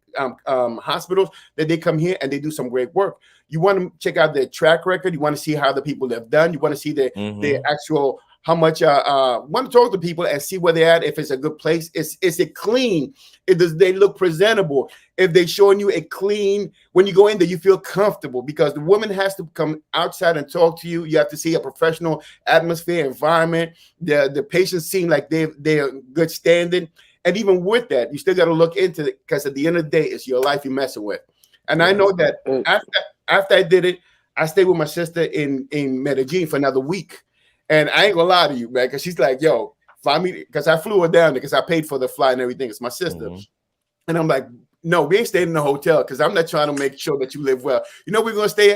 hospitals that they come here and they do some great work. You want to check out their track record. You want to see how the people have done. You want to see their actual how much. Want to talk to people and see where they're at. If it's a good place, is it clean? Does they look presentable? If they're showing you a clean, when you go in there, you feel comfortable because the woman has to come outside and talk to you. You have to see a professional atmosphere, environment. The patients seem like they're good standing. And even with that, you still got to look into it because at the end of the day, it's your life you're messing with. And I know that after I did it, I stayed with my sister in Medellin for another week. And I ain't gonna lie to you, man, because she's like, yo, fly me, because I flew her down there because I paid for the flight and everything. It's my sister. And I'm like, no, we ain't staying in a hotel because I'm not trying to make sure that you live well. You know, we're gonna stay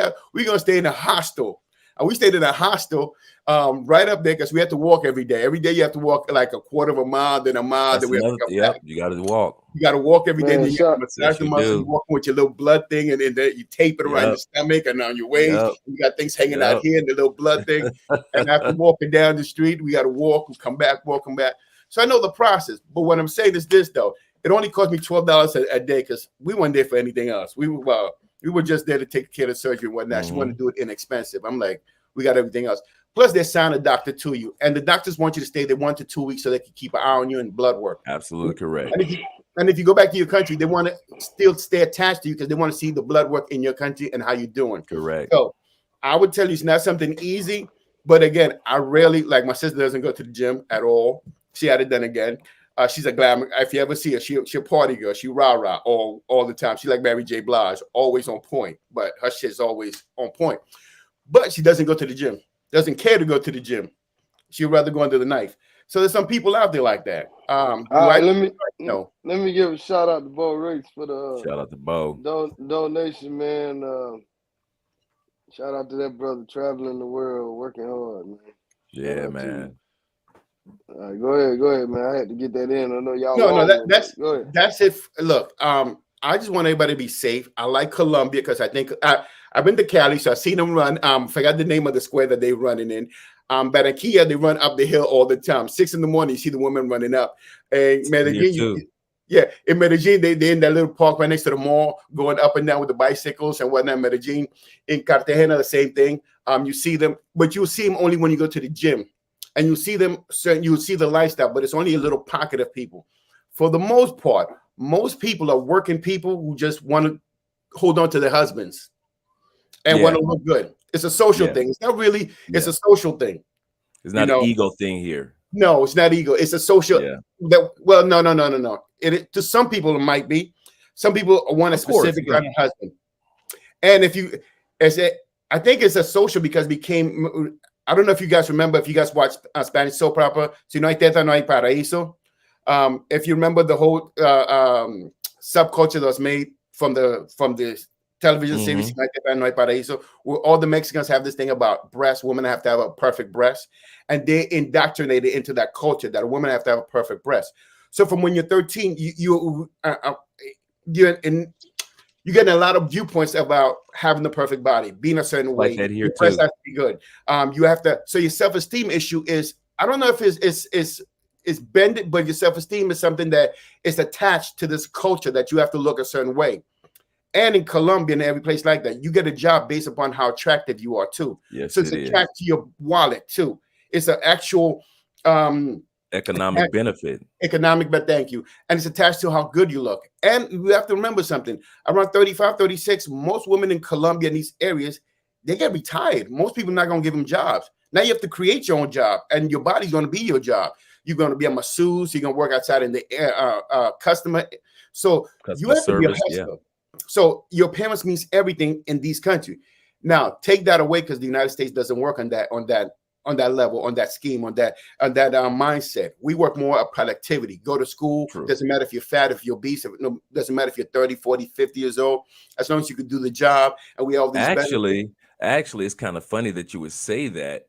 in a hostel. And we stayed in a hostel right up there because we had to walk every day. Every day you have to walk like a quarter of a mile, then a mile. Then we have to come back. You got to walk. You got to walk every day. Then you got to massage your muscles. You walking with your little blood thing, and then you tape it around your stomach and on your waist. You got things hanging out here, and the little blood thing. And after walking down the street, we got to walk and come back, walk, come back. So I know the process. But what I'm saying is this, though. It only cost me $12 a day because we weren't there for anything else. We were just there to take care of surgery and whatnot. She wanted to do it inexpensive. I'm like, we got everything else. Plus, they assign a doctor to you, and the doctors want you to stay there 1 to 2 weeks so they can keep an eye on you and blood work. Absolutely correct. And if you go back to your country, they want to still stay attached to you because they want to see the blood work in your country and how you're doing. Correct. So I would tell you it's not something easy, but again, I rarely, like my sister doesn't go to the gym at all. She had it done again. She's a glamour. If you ever see her, she'll party girl. She rah-rah all the time. She like Mary J. Blige, always on point, but her shit's always on point. But she doesn't go to the gym. Doesn't care to go to the gym. She'd rather go under the knife. So there's some people out there like that. Let me give a shout out to Bo Riggs for the shout out to Bo donation, man. Shout out to that brother traveling the world, working hard, man. Yeah, man. All right, go ahead, man. I had to get that in. I know y'all. That's it. Look, I just want everybody to be safe. I like Colombia because I think I've been to Cali, so I've seen them run. Forgot the name of the square that they're running in. Barranquilla, they run up the hill all the time. 6 a.m, you see the women running up. And Medellin, in Medellin, they're in that little park right next to the mall, going up and down with the bicycles and whatnot. Medellin, in Cartagena, the same thing. You see them, but you'll see them only when you go to the gym. And you see them, you'll see the lifestyle, but it's only a little pocket of people. For the most part, most people are working people who just want to hold on to their husbands and want to look good. It's a social thing. It's not really, it's a social thing. It's not an ego thing here. No, it's not ego. It's a social. Well, no. To some people, it might be. Some people want a specific kind of husband. And I think it's a social because I don't know if you guys remember, if you guys watch Spanish soap opera, Si no hay teta, no hay paraíso. If you remember the whole subculture that was made from the television series, Si no hay teta, no hay paraíso, where all the Mexicans have this thing about breasts, women have to have a perfect breast, and they indoctrinated into that culture that a woman have to have a perfect breast. So from when you're 13, you're getting a lot of viewpoints about having the perfect body, being a certain way. Like that here Your breast too. has to be good. You have to. So your self-esteem issue is, I don't know if it's bended, but your self-esteem is something that is attached to this culture that you have to look a certain way. And in Colombia and every place like that, you get a job based upon how attractive you are too. Yes, so it's attached to your wallet too. It's an actual economic benefit. But thank you. And it's attached to how good you look. And you have to remember something. Around 35, 36, most women in Colombia in these areas, they get retired. Most people are not going to give them jobs. Now you have to create your own job, and your body's going to be your job. You're going to be a masseuse. You're going to work outside in the customer. So you have to be a hustler. So your parents means everything in these countries. Now take that away, because the United States doesn't work on that level, on that scheme, on that mindset. We work more on productivity. Go to school. True. Doesn't matter if you're fat, if you're obese. Doesn't matter if you're 30, 40, 50 years old. As long as you can do the job, and we all these Actually, it's kind of funny that you would say that.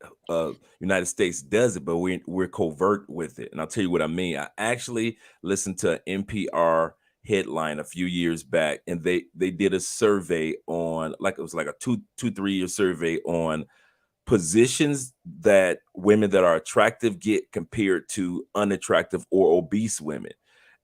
United States does it, but we're covert with it. And I'll tell you what I mean. I actually listened to an NPR headline a few years back, and they did a survey on, like, it was like a 2-3 year survey on positions that women that are attractive get compared to unattractive or obese women.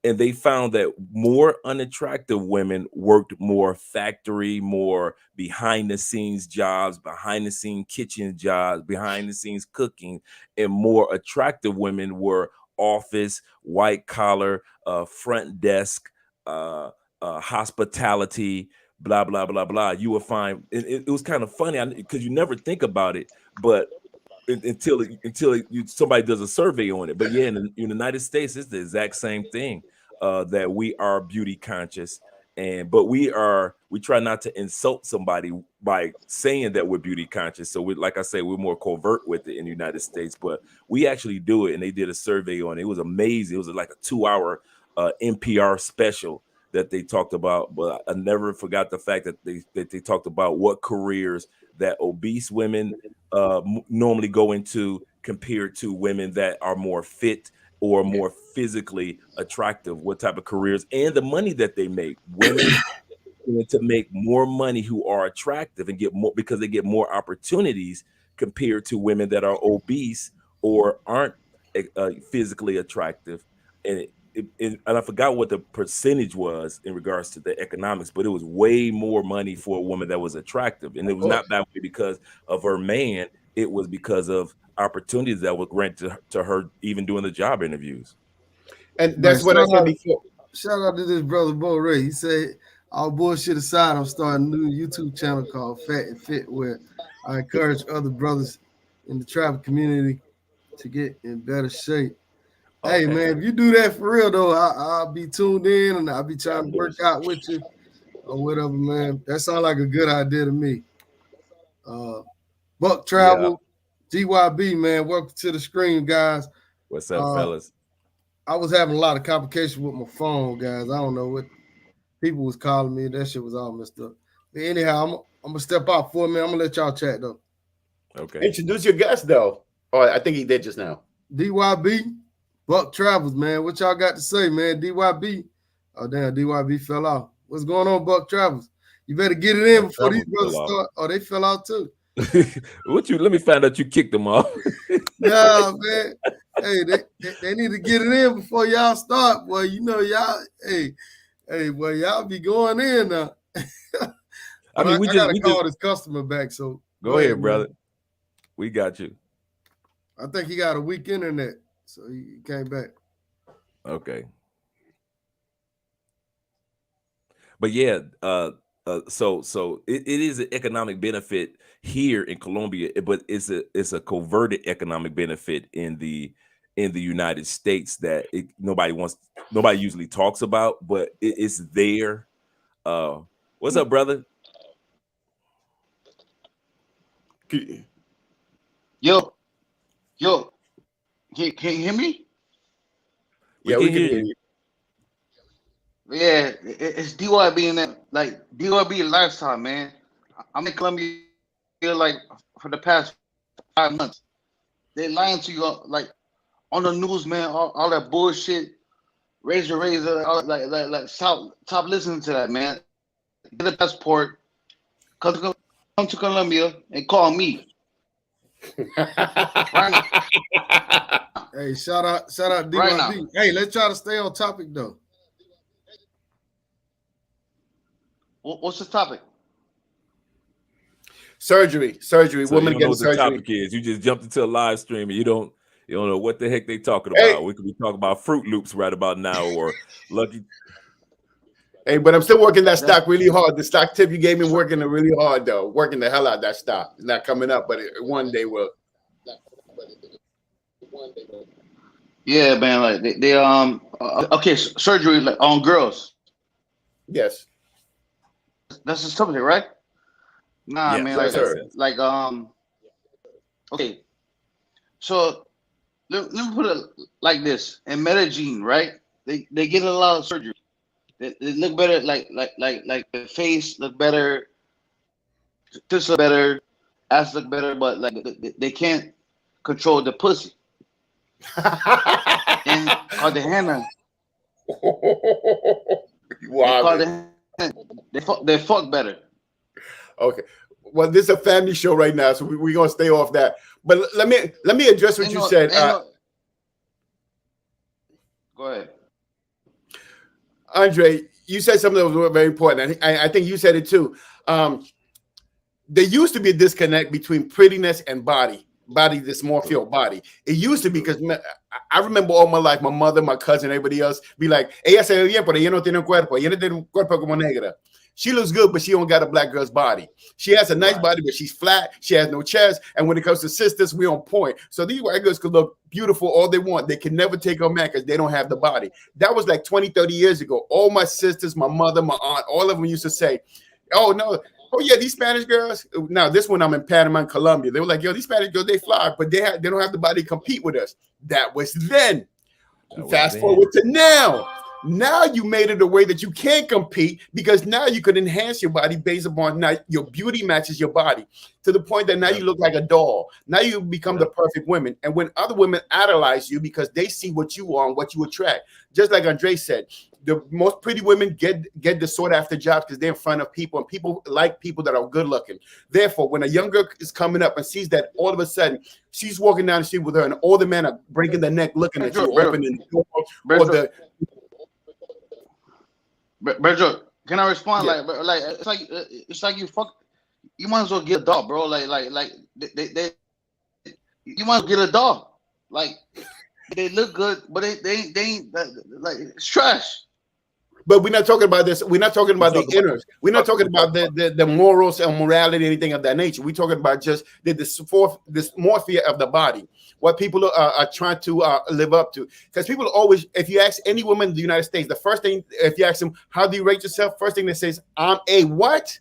And they found that more unattractive women worked more factory, more behind the scenes jobs, behind the scene kitchen jobs, behind the scenes cooking, and more attractive women were office, white collar, front desk, hospitality, blah, blah, blah, blah. You will find it was kind of funny because you never think about it, but until somebody does a survey on it. But yeah, in the United States, it's the exact same thing, that we are beauty conscious, but we try not to insult somebody by saying that we're beauty conscious. So like I say, we're more covert with it in the United States, but we actually do it. And they did a survey on it. It was amazing. It was like a 2-hour NPR special that they talked about, but I never forgot the fact that they talked about what careers that obese women normally go into compared to women that are more fit or more physically attractive, what type of careers and the money that they make. Women to make more money who are attractive and get more because they get more opportunities compared to women that are obese or aren't physically attractive. And and I forgot what the percentage was in regards to the economics, but it was way more money for a woman that was attractive. And it was not that way because of her man. It was because of opportunities that were granted to her even doing the job interviews. And that's what I said before. Shout out to this brother Bo Ray. He said, all bullshit aside, I'm starting a new YouTube channel called Fat and Fit, where I encourage other brothers in the travel community to get in better shape. Okay. Hey man, if you do that for real though, I'll be tuned in and I'll be trying to work out with you or whatever, man. That sounds like a good idea to me. Buck Travel, GYB, man. Welcome to the screen, guys. What's up, fellas? I was having a lot of complications with my phone, guys. I don't know what people was calling me. That shit was all messed up. But anyhow, I'm gonna step out for a minute. I'm gonna let y'all chat though. Okay. Introduce your guest though. Oh, I think he did just now. DYB, Buck Travels, man. What y'all got to say, man? DYB. Oh damn, DYB fell off. What's going on, Buck Travels? You better get it in before these brothers start. Oh, they fell out too. Let me find out you kicked them off. Nah, man. Hey, they need to get it in before y'all start, boy. You know y'all. Hey, boy, y'all be going in now. I mean, I gotta call this customer back. So go ahead, brother. Man. We got you. I think he got a weak internet, so he came back. Okay. But yeah, so it is an economic benefit here in Colombia, but it's a coverted economic benefit in the United States that nobody usually talks about, but it's there. What's up, brother? Yo, can you hear me? Yeah, we can hear you. Yeah, it's DYB in that, like DYB lifestyle, man. I'm in Colombia like for the past 5 months. They lying to you like on the news, man. All that bullshit. razor, like stop listening to that, man. Get a passport, come to Colombia and call me. Right now. Hey, shout out DYB. Right Hey, let's try to stay on topic though. What's the topic? Surgery. So Women you don't know getting what the surgery. topic is. You just jumped into a live stream and you don't know what the heck they talking about. Hey. We could be talking about Fruit Loops right about now, or Lucky. Hey, but I'm still working that stock really hard. The stock tip you gave me, working it really hard though. Working the hell out of that stock. It's not coming up, but one day will. Yeah, man. Like they okay, surgery like on girls. Yes. That's the subject, right? Nah, Yes, man. yes, Like okay. So let me put it like this: in Medellin, right? They get a lot of surgery. They look better, like the face look better, tits look better, ass look better, but like they can't control the pussy. And Cartagena, Wow. they fuck better. Okay. Well, this is a family show right now, so we're gonna stay off that. But let me address what you said. Go ahead. Andre, you said something that was very important. I think you said it too. There used to be a disconnect between prettiness and body dysmorphia, body. It used to be because I remember all my life, my mother, my cousin, everybody else be like, ella se ve bien, pero ella no tiene un cuerpo. Ella no tiene un cuerpo como negra. She looks good, but she don't got a black girl's body. She has a nice body, but she's flat. She has no chest. And when it comes to sisters, we on point. So these white girls could look beautiful all they want. They can never take a man because they don't have the body. That was like 20, 30 years ago. All my sisters, my mother, my aunt, all of them used to say, oh, no. Oh, yeah, these Spanish girls. Now, this one, I'm in Panama and Colombia. They were like, yo, these Spanish girls, they fly, but they don't have the body to compete with us. That was then. Fast forward to now. Now you made it a way that you can't compete because now you can enhance your body based upon now your beauty matches your body to the point that now you look like a doll. Now you become the perfect woman. And when other women idolize you because they see what you are and what you attract, just like Andre said, the most pretty women get the sought after jobs because they're in front of people and people like people that are good looking. Therefore, when a young girl is coming up and sees that all of a sudden she's walking down the street with her and all the men are breaking their neck looking at you, opening the door, or the Berger, can I respond? Yeah. Like it's like you might as well get a dog, bro. Like they you might as well get a dog. Like they look good, but they ain't like it's trash. But we're not talking about this. We're not talking about the inners. We're not talking about the morals and morality, anything of that nature. We're talking about just the dysmorphia of the body, what people are trying to live up to. Because people always, if you ask any woman in the United States, the first thing, if you ask them, how do you rate yourself? First thing they say is, I'm a what?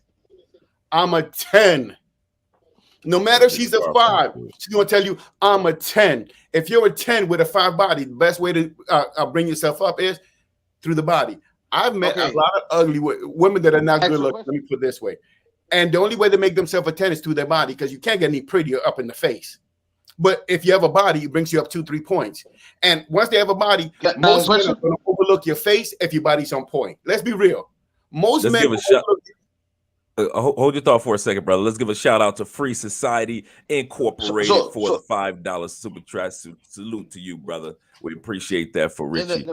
I'm a 10. No matter if she's a 5, she's going to tell you, I'm a 10. If you're a 10 with a 5 body, the best way to bring yourself up is through the body. I've met a lot of ugly women that are not good looking. Let me put it this way. And the only way to make themselves a 10 is through their body because you can't get any prettier up in the face. But if you have a body, it brings you up 2-3 points. And once they have a body, most men are going to overlook your face if your body's on point. Let's be real. Most men hold your thought for a second, brother. Let's give a shout out to Free Society Incorporated for the $5 super chat. Salute to you, brother. We appreciate that for Richie.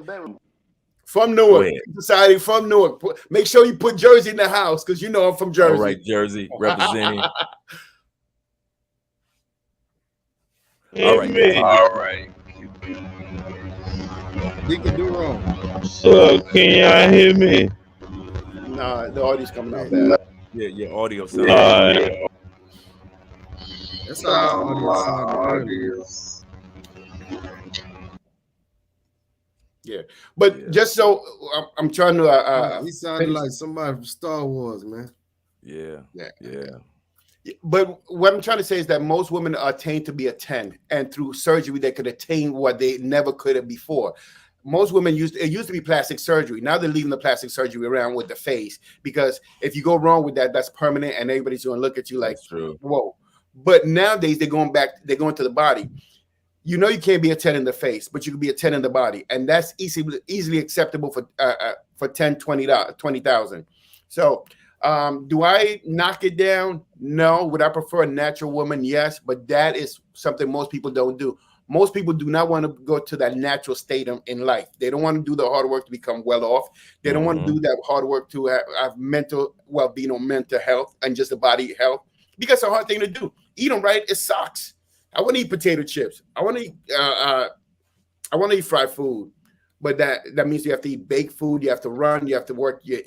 From Newark, Society from Newark. Make sure you put Jersey in the house because you know I'm from Jersey. All right, Jersey representing. All right. You can do wrong. So can y'all hear me? Nah, the audio's coming out bad. Yeah, your audio sounds. Right. That's how audio. Yeah, but just so I'm trying to. He sounded like somebody from Star Wars, man. Yeah. But what I'm trying to say is that most women are attained to be a 10, and through surgery they could attain what they never could have before. Most women used to be plastic surgery. Now they're leaving the plastic surgery around with the face because if you go wrong with that, that's permanent, and everybody's going to look at you like, whoa. But nowadays they're going to the body. You know you can't be a 10 in the face, but you can be a 10 in the body, and that's easily acceptable for 10, 20,000. So do I knock it down? No. Would I prefer a natural woman? Yes, but that is something most people don't do. Most people do not want to go to that natural state in life. They don't want to do the hard work to become well off. They don't want to do that hard work to have mental well-being or mental health and just the body health, because it's a hard thing to do. Eat them right, it sucks. I want to eat potato chips. I want to eat fried food, but that means you have to eat baked food. You have to run. You have to work. You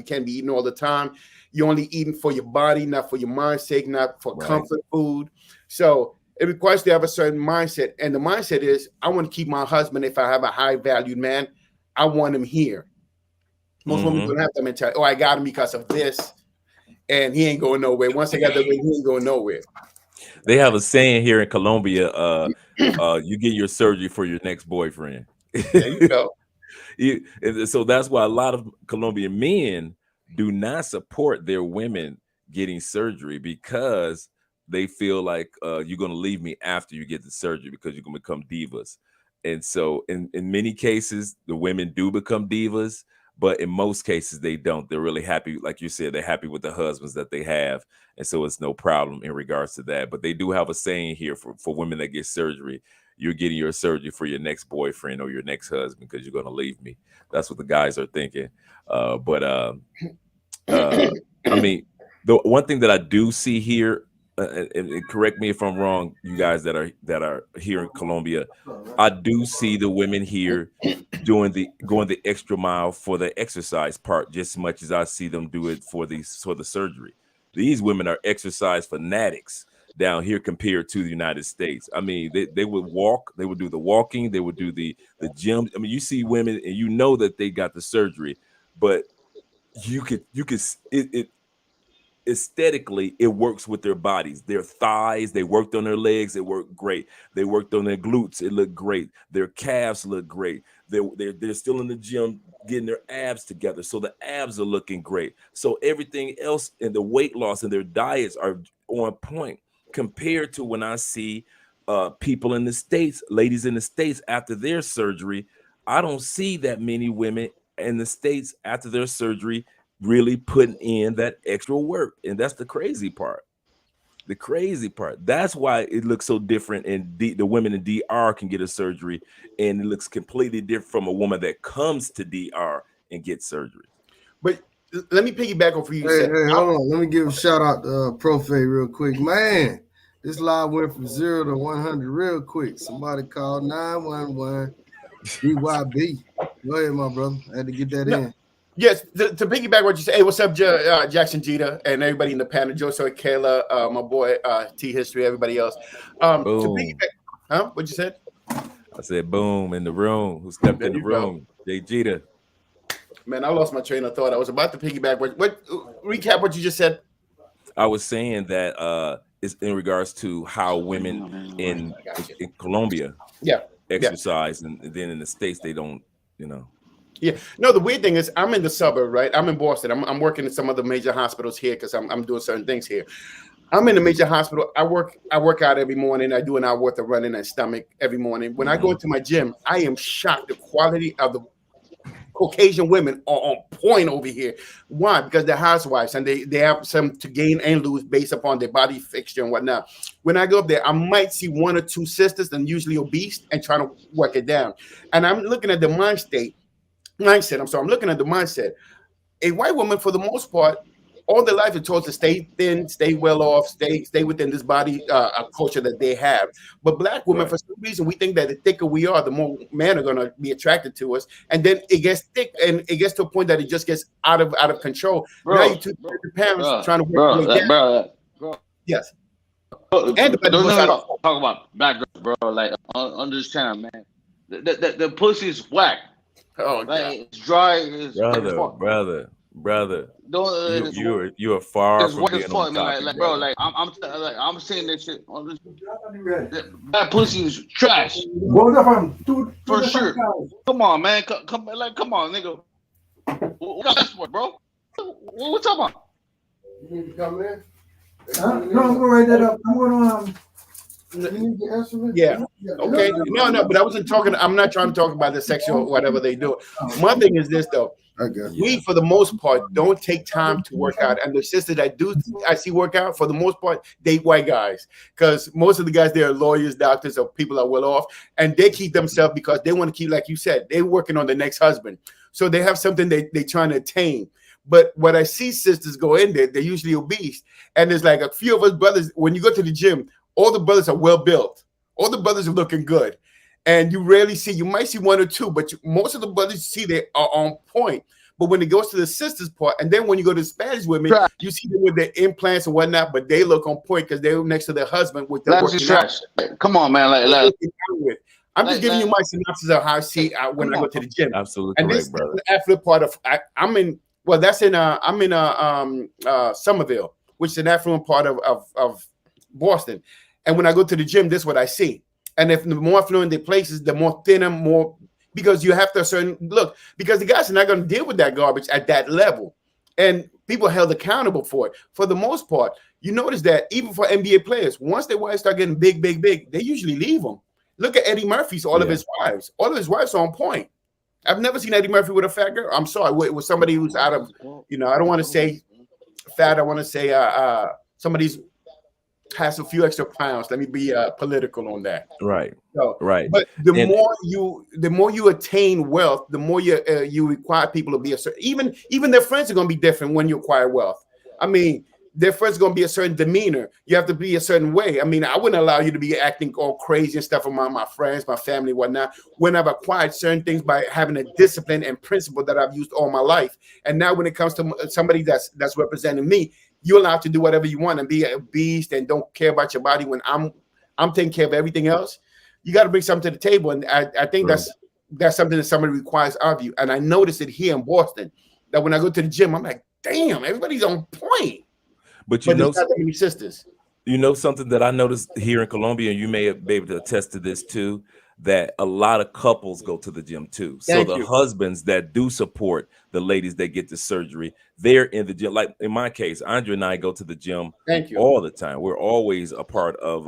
can't be eating all the time. You're only eating for your body, not for your mind's sake, not for comfort food. So it requires to have a certain mindset, and the mindset is, I want to keep my husband. If I have a high valued man, I want him here. Most women don't have that mentality. Oh, I got him because of this, and he ain't going nowhere. Once I got the ring, he ain't going nowhere. They have a saying here in Colombia, you get your surgery for your next boyfriend. There you go. So that's why a lot of Colombian men do not support their women getting surgery, because they feel like you're going to leave me after you get the surgery because you're going to become divas. And so in many cases, the women do become divas, but in most cases they don't. They're really happy. Like you said, they're happy with the husbands that they have. And so it's no problem in regards to that. But they do have a saying here for women that get surgery: you're getting your surgery for your next boyfriend or your next husband because you're going to leave me. That's what the guys are thinking. I mean, the one thing that I do see here, and correct me if I'm wrong, you guys that are here in Colombia, I do see the women here going the extra mile for the exercise part just as much as I see them do it for the surgery. These women are exercise fanatics down here compared to the United States. I mean, they would walk, they would do the walking, they would do the gym. I mean, you see women and you know that they got the surgery, but you could it aesthetically it works with their bodies. Their thighs, they worked on their legs, it worked great. They worked on their glutes, it looked great. Their calves look great. They're still in the gym getting their abs together, so the abs are looking great. So everything else in the weight loss and their diets are on point compared to when I see people in the States, ladies in the States after their surgery. I don't see that many women in the States after their surgery really putting in that extra work. And that's the crazy part. The crazy part. That's why it looks so different. And the women in DR can get a surgery, and it looks completely different from a woman that comes to DR and gets surgery. But let me piggyback off what you said. Hey, hold on. Let me give a shout out to Profe real quick. Man, this live went from 0 to 100 real quick. Somebody called 911 BYB. Go ahead, my brother. I had to get that in. Yes, to piggyback what you say. Hey, what's up, Jackson Jeter, and everybody in the panel, Joseph, Kayla, my boy T History, everybody else. To piggyback, what you said? I said, boom, in the room. Who stepped in the room? Jay Jeter. Man, I lost my train of thought. I was about to piggyback. What recap what you just said? I was saying that it's in regards to how women in Colombia exercise, and then in the States they don't, Yeah, no, the weird thing is I'm in the suburb, right? I'm in Boston. I'm working in some of the major hospitals here because I'm doing certain things here. I'm in a major hospital. I work out every morning. I do an hour worth of running and stomach every morning. When I go into my gym, I am shocked. The quality of the Caucasian women are on point over here. Why? Because they're housewives and they have some to gain and lose based upon their body fixture and whatnot. When I go up there, I might see one or two sisters and usually obese and trying to work it down. And I'm looking at the mindset. I'm looking at the mindset. A white woman, for the most part, all their life is told to stay thin, stay well off, stay within this body culture that they have. But black women, for some reason, we think that the thicker we are, the more men are going to be attracted to us. And then it gets thick, and it gets to a point that it just gets out of control. Now you're 200 pounds trying to work bro. Yes. And talk about black girls, bro. Like on this channel, man. The pussy is whack. Oh, like, it's dry. It's brother. You are far from being on topic, like, bro. Like I'm saying this shit. That pussy is trash. For sure. Come on, man. Come on, nigga. What else for, bro? What we talking about? You need to come in. No, I'm gonna write that up. I'm gonna Yeah. Okay. No, but I wasn't talking. I'm not trying to talk about the sexual whatever they do. My thing is this though. We, for the most part, don't take time to work out, and the sisters that do, I see work out, for the most part, date white guys, because most of the guys, they're lawyers, doctors, or people are well off, and they keep themselves because they want to keep, like you said, they're working on the next husband, so they have something they trying to attain. But when I see sisters go in there, they're usually obese, and there's like a few of us brothers. When you go to the gym, all the brothers are well built, all the brothers are looking good. And you rarely see, you might see one or two, but most of the brothers you see, they are on point. But when it goes to the sisters part, and then when you go to Spanish women, you see them with their implants and whatnot, but they look on point because they're next to their husband with their working out. Come on, man. I'm just giving you my synopsis of how I see when I go to the gym. Absolutely and correct, this brother. is the affluent part of I'm in. Well, that's in I'm in Somerville, which is an affluent part of Boston. And when I go to the gym, this is what I see. And if the more affluent the places, the more thinner, more, because you have to certain look, because the guys are not going to deal with that garbage at that level. And people are held accountable for it. For the most part, you notice that even for NBA players, once their wives start getting big, they usually leave them. Look at Eddie Murphy's, all of his wives. All of his wives are on point. I've never seen Eddie Murphy with a fat girl. I'm sorry, with somebody who's out of, I don't want to say fat. I want to say somebody's has a few extra pounds. Let me be political on that. Right. So, right. But the more you attain wealth, the more you require people to be a certain. Even their friends are going to be different when you acquire wealth. I mean, their friends are going to be a certain demeanor. You have to be a certain way. I mean, I wouldn't allow you to be acting all crazy and stuff among my friends, my family, whatnot. When I've acquired certain things by having a discipline and principle that I've used all my life, and now when it comes to somebody that's representing me, you're allowed to do whatever you want and be a beast and don't care about your body. When I'm taking care of everything else, you got to bring something to the table. And I think that's something that somebody requires of you. And I noticed it here in Boston that when I go to the gym, I'm like, damn, everybody's on point. But you know, not that many sisters. You know something that I noticed here in Colombia, and you may be able to attest to this too, that a lot of couples go to the gym too. So the husbands that do support the ladies that get the surgery, they're in the gym. Like in my case, Andrea and I go to the gym all the time. We're always a part of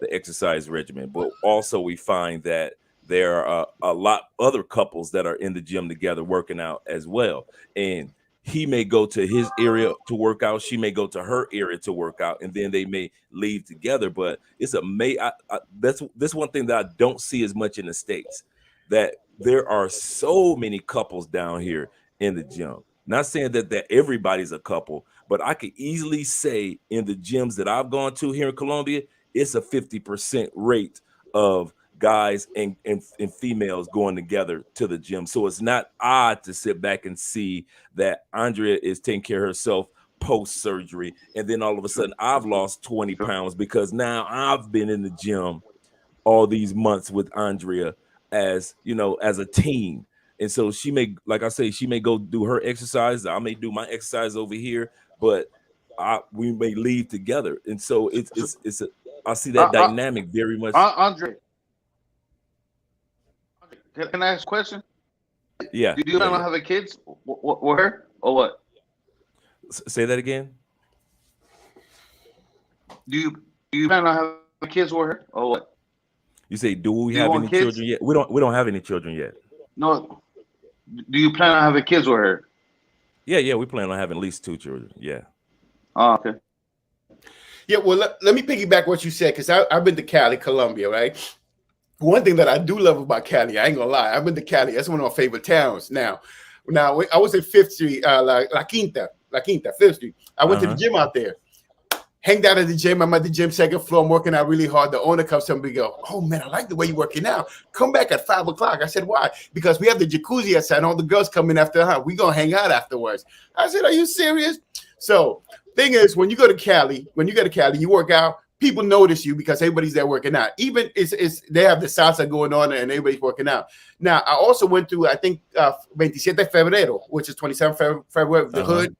the exercise regimen, but also we find that there are a lot other couples that are in the gym together working out as well. And he may go to his area to work out. She may go to her area to work out, and then they may leave together. But it's that's one thing that I don't see as much in the States, that there are so many couples down here in the gym. Not saying that everybody's a couple, but I could easily say in the gyms that I've gone to here in Colombia, it's a 50% rate of guys and females going together to the gym. So it's not odd to sit back and see that Andrea is taking care of herself post-surgery, and then all of a sudden I've lost 20 pounds because now I've been in the gym all these months with Andrea as a team. And so she may, like I say, she may go do her exercise, I may do my exercise over here, but we may leave together. And so I see that dynamic very much. Andre, can I ask a question? Yeah. Do you plan on having kids with her or what? Say that again. Do you plan on having kids with her or what? You say, do we have any children yet? We don't have any children yet. No. Do you plan on having kids with her? Yeah, we plan on having at least 2 children. Yeah. Oh, okay. Yeah, well, let me piggyback what you said, because I've been to Cali, Colombia, right? One thing that I do love about Cali, I ain't gonna lie, I've been to Cali. That's one of my favorite towns. Now I was at 5th Street, La Quinta, 5th Street. I went to the gym out there, hanged out at the gym. I'm at the gym, 2nd floor. I'm working out really hard. The owner comes to me and go, "Oh man, I like the way you're working out. Come back at 5 o'clock." I said, "Why?" "Because we have the jacuzzi outside, and all the girls come in after her. We gonna hang out afterwards." I said, "Are you serious?" So thing is, when you go to Cali, you work out. People notice you because everybody's there working out. Even they have the salsa going on and everybody's working out. Now, I also went through, I think, 27 de Febrero, which is 27 February, the hood.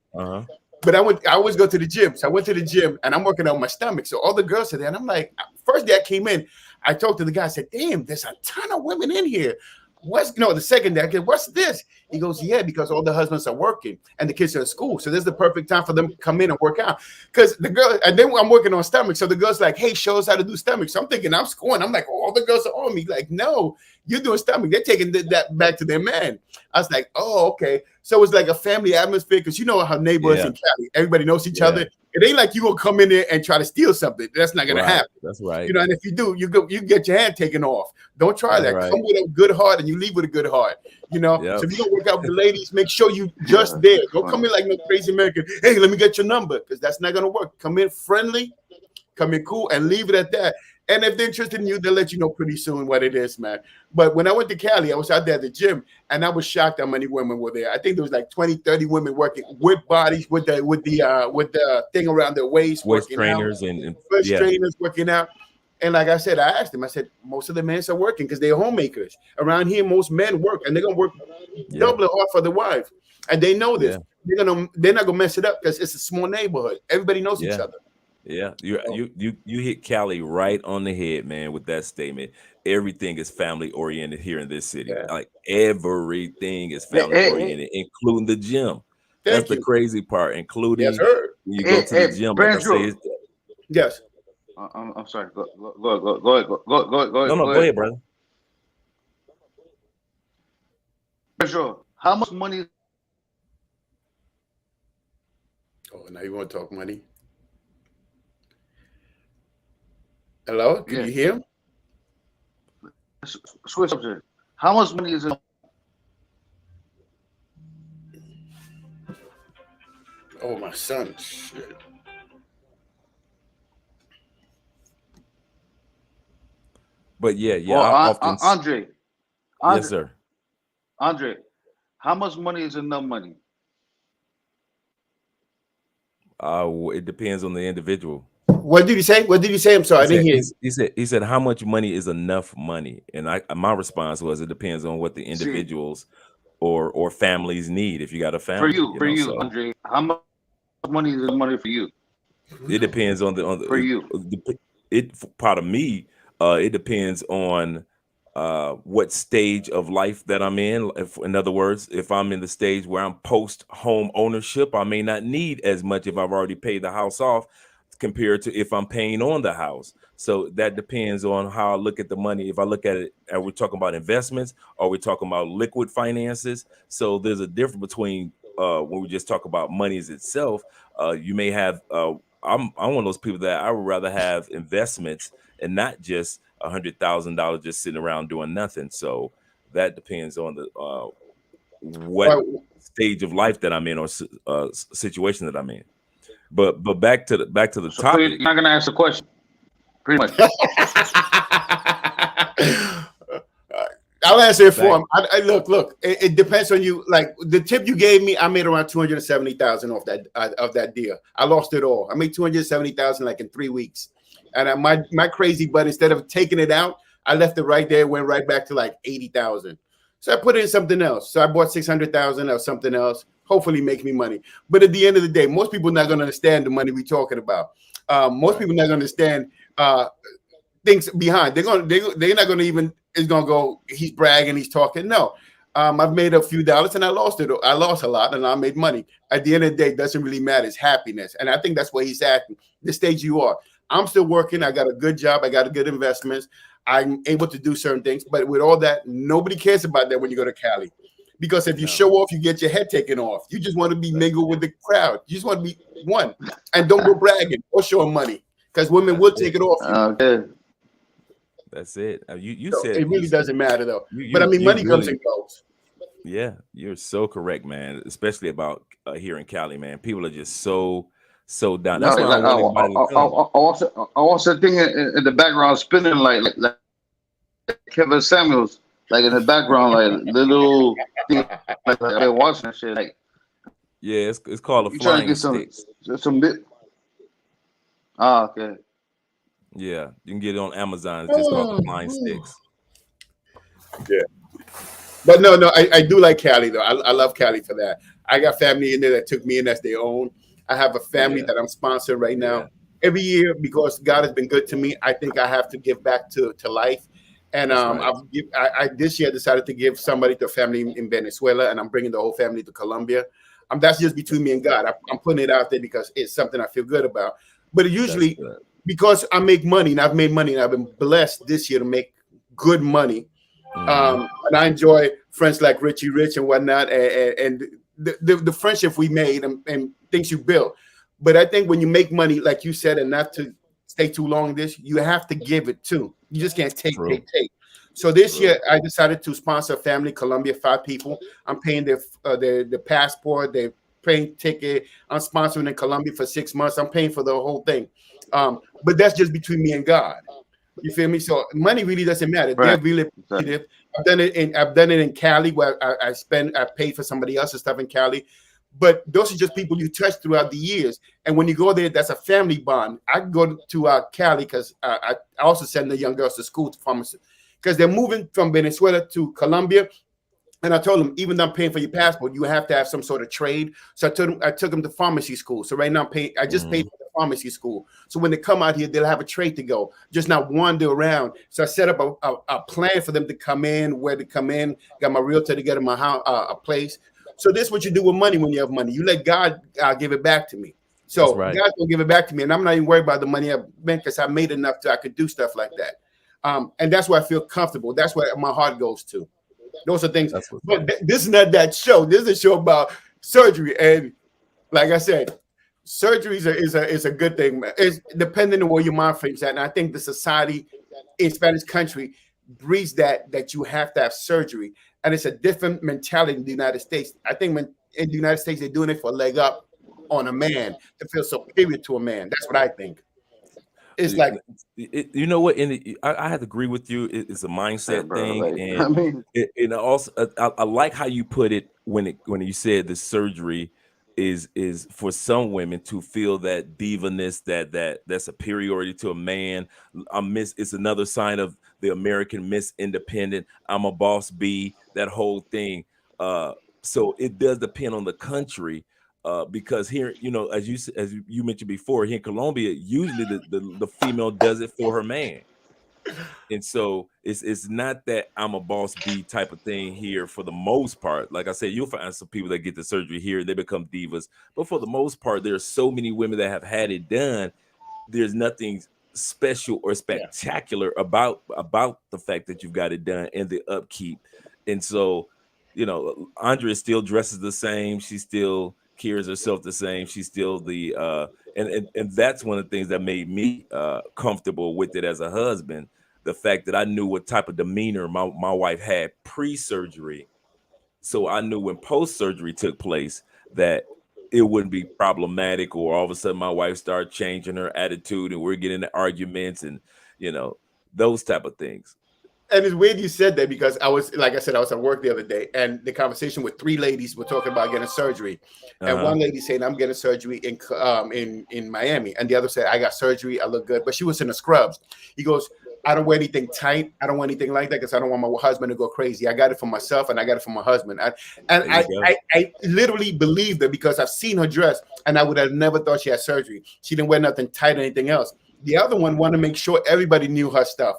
But I always go to the gym. So I went to the gym and I'm working on my stomach. So all the girls are there. And I'm like, first day I came in, I talked to the guy. I said, "Damn, there's a ton of women in here. The second day, I said, "What's this?" He goes, yeah, because all the husbands are working and the kids are at school. So this is the perfect time for them to come in and work out. Because the girl, and then I'm working on stomach. So the girl's like, hey, show us how to do stomach. So I'm thinking I'm scoring. I'm like, oh, all the girls are on me. Like, no, you're doing stomach. They're taking that back to their man. I was like, oh, okay. So it's like a family atmosphere because you know how neighbors in Cali, everybody knows each other. It ain't like you gonna come in there and try to steal something. That's not gonna happen. That's right. You know, and if you do, you get your hand taken off. Don't try that. Come with a good heart and you leave with a good heart. You know, so if you don't work out with the ladies, make sure you just there. Don't come in like no crazy American. Hey, let me get your number, because that's not gonna work. Come in friendly, come in cool, and leave it at that. And if they're interested in you, they'll let you know pretty soon what it is, man. But when I went to Cali, I was out there at the gym, and I was shocked how many women were there. I think there was like 20, 30 women working with bodies, with the thing around their waist, waist trainers and trainers working out. And like I said, I asked them, I said, most of the men are working because they're homemakers. Around here, most men work, and they're gonna work double hard for the wife. And they know this. They're not gonna mess it up because it's a small neighborhood. Everybody knows each other. Yeah, you hit Cali right on the head, man, with that statement. Everything is family oriented here in this city. Like everything is family oriented, including the gym. That's the crazy part, including when you go to the gym. Like I say, yes. I'm sorry. Go ahead. No, go ahead, brother. Sure. How much money? Oh, now you want to talk money? Hello, can you hear? Switch subject. How much money is it? Oh, my son. Shit. But Andre. Yes, sir. Andre, how much money is enough money? It depends on the individual. What did he say? I'm sorry, I didn't hear. He said how much money is enough money, and my response was it depends on what the individuals or families need. If you got a family, for you, Andre, how much money is money for you? It depends on the for you. Part of me, it depends on what stage of life that I'm in. In other words, if I'm in the stage where I'm post home ownership, I may not need as much if I've already paid the house off compared to if I'm paying on the house. So that depends on how I look at the money. If I look at it, are we talking about investments? Or are we talking about liquid finances? So there's a difference between when we just talk about monies itself. You may have, I'm one of those people that I would rather have investments and not just $100,000 just sitting around doing nothing. So that depends on the what stage of life that I'm in or situation that I'm in. But back to the topic. You're not gonna ask a question, pretty much. I'll answer it for him. Look. It depends on you. Like the tip you gave me, I made around $270,000 off that deal. I lost it all. I made $270,000 like in 3 weeks. And my crazy butt, instead of taking it out, I left it right there. Went right back to like 80,000. So I put it in something else. So I bought 600,000 of something else. Hopefully make me money. But at the end of the day, most people are not going to understand the money we're talking about. Most people are not going to understand things behind. They're not going to even, it's going to go, he's bragging, he's talking. No, I've made a few dollars and I lost it. I lost a lot and I made money. At the end of the day, it doesn't really matter. It's happiness. And I think that's where he's at, the stage you are. I'm still working. I got a good job. I got a good investments. I'm able to do certain things. But with all that, nobody cares about that when you go to Cali. Because if you show off, you get your head taken off. You just want to be mingled with the crowd. You just want to be one. And don't go bragging or showing money. Because women will take it off you. Okay. That's it. You So said it really doesn't matter though. But I mean, money comes and goes. Yeah, you're so correct, man. Especially about here in Cali, man. People are just so down. That's why I watch that thing in the background spinning like Kevin Samuels, like in the background, like little thing, like they're watching that shit. Like, yeah, it's called a you trying to flying get stick. some bit. Ah, okay. Yeah, you can get it on Amazon. It's just called the flying sticks. Yeah. But no, I do like Cali though. I love Cali for that. I got family in there that took me in as their own. I have a family that I'm sponsoring right now. Every year, because God has been good to me, I think I have to give back to life. And That's right. I this year decided to give somebody to a family in Venezuela, and I'm bringing the whole family to Colombia. That's just between me and God. I'm putting it out there because it's something I feel good about. But usually, because I make money, and I've made money, and I've been blessed this year to make good money. And I enjoy friends like Richie Rich and whatnot, and the friendship we made and things you built. But I think when you make money, like you said, and not to stay too long in this, you have to give it too. You just can't take. So this year I decided to sponsor a family, Colombia, 5 people. I'm paying their passport, they're paying ticket. I'm sponsoring in Colombia for 6 months. I'm paying for the whole thing. But that's just between me and God. You feel me? So money really doesn't matter. They're really appreciative. I've done it in Cali where I paid for somebody else's stuff in Cali. But those are just people you touch throughout the years. And when you go there, that's a family bond. I go to Cali because I also send the young girls to school to pharmacy because they're moving from Venezuela to Colombia. And I told them, even though I'm paying for your passport, you have to have some sort of trade. So I took them to pharmacy school. So right now I just paid for the pharmacy school. So when they come out here, they'll have a trade to go, just not wander around. So I set up a plan for them to come in, where to come in. Got my realtor to get them a place. So this is what you do with money when you have money. You let God give it back to me. So God's gonna give it back to me, and I'm not even worried about the money I've made because I made enough I could do stuff like that. And that's why I feel comfortable. That's where my heart goes to. Those are things. But this is not that show. This is a show about surgery, and like I said, surgery is a good thing. It's depending on where your mind frame's at, and I think the society in Spanish country breeds that you have to have surgery. And it's a different mentality in the United States. I think in the United States, they're doing it for a leg up on a man to feel superior to a man. That's what I think. It's like, you know what? I have to agree with you. It's a mindset thing, and also I like how you put it when you said the surgery is for some women to feel that diva-ness, that superiority to a man. It's another sign of the American Miss Independent. I'm a boss bee, that whole thing. So it does depend on the country, because here, as you mentioned before, here in Colombia, usually the female does it for her man. And so it's not that I'm a boss bee type of thing here for the most part. Like I said, you'll find some people that get the surgery here, they become divas. But for the most part, there's so many women that have had it done. There's nothing special or spectacular about the fact that you've got it done and the upkeep. And so, Andrea still dresses the same. She still carries herself the same. She's still the and that's one of the things that made me comfortable with it as a husband. The fact that I knew what type of demeanor my wife had pre-surgery. So I knew when post-surgery took place that it wouldn't be problematic, or all of a sudden my wife started changing her attitude and we're getting into arguments and, those type of things. And it's weird you said that because I was at work the other day, and the conversation with 3 ladies were talking about getting surgery. And one lady saying, I'm getting surgery in Miami. And the other said, I got surgery, I look good. But she was in the scrubs. He goes, I don't wear anything tight. I don't want anything like that because I don't want my husband to go crazy. I got it for myself and I got it for my husband. I literally believed her because I've seen her dress, and I would have never thought she had surgery. She didn't wear nothing tight or anything else. The other one wanted to make sure everybody knew her stuff.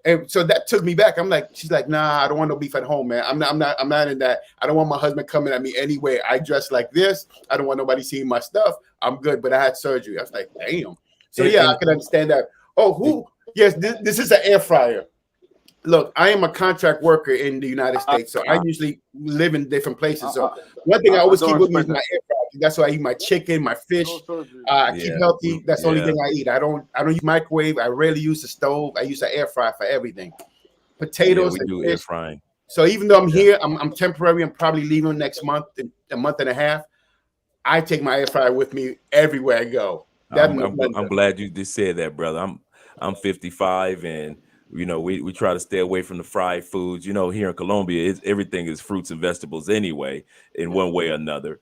And so that took me back. She's like, nah, I don't want no beef at home, man. I'm not in that. I don't want my husband coming at me anyway. I dress like this. I don't want nobody seeing my stuff. I'm good, but I had surgery. I was like, damn. So I can understand that. Yes, this is an air fryer. Look, I am a contract worker in the United States, so I usually live in different places. So one thing I always keep with me is my air fryer. That's why I eat my chicken, my fish. I keep healthy. That's the only thing I eat. I don't use microwave. I rarely use the stove. I use an air fryer for everything. Potatoes. We do air frying. So even though I'm here, I'm temporary. I'm probably leaving next month, in a month and a half. I take my air fryer with me everywhere I go. I'm glad you just said that, brother. I'm 55, and we try to stay away from the fried foods. Here in Colombia, everything is fruits and vegetables anyway, in one way or another.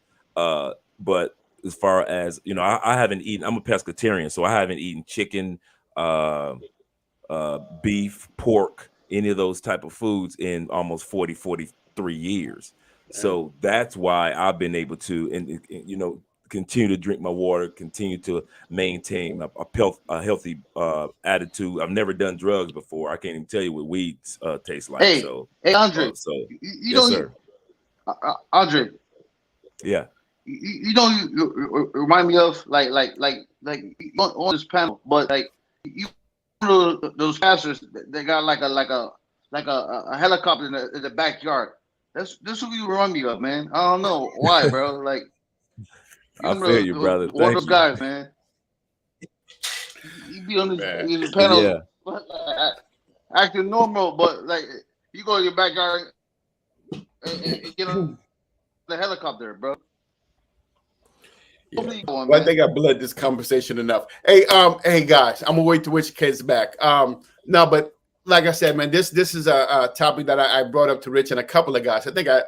But as far as I haven't eaten. I'm a pescatarian, so I haven't eaten chicken, beef, pork, any of those type of foods in almost 43 years. So that's why I've been able to, and continue to drink my water, continue to maintain a healthy attitude. I've never done drugs before. I can't even tell you what weed tastes like. Hey, so, hey, Andre. you yes, know, sir. Andre. Yeah. You remind me of like on this panel, but like you know those pastors, they got like a helicopter in the backyard. This who you remind me of, man. I don't know why, bro. Like I feel you, brother. One of those guys, man. You be on these panels, acting normal, but like you go to your backyard and get on the helicopter, bro. Yeah. Well, I think I bled this conversation enough. Hey, guys, I'm gonna wait to which kid's back. No, but like I said, man, this is a topic that I brought up to Rich and a couple of guys. I think I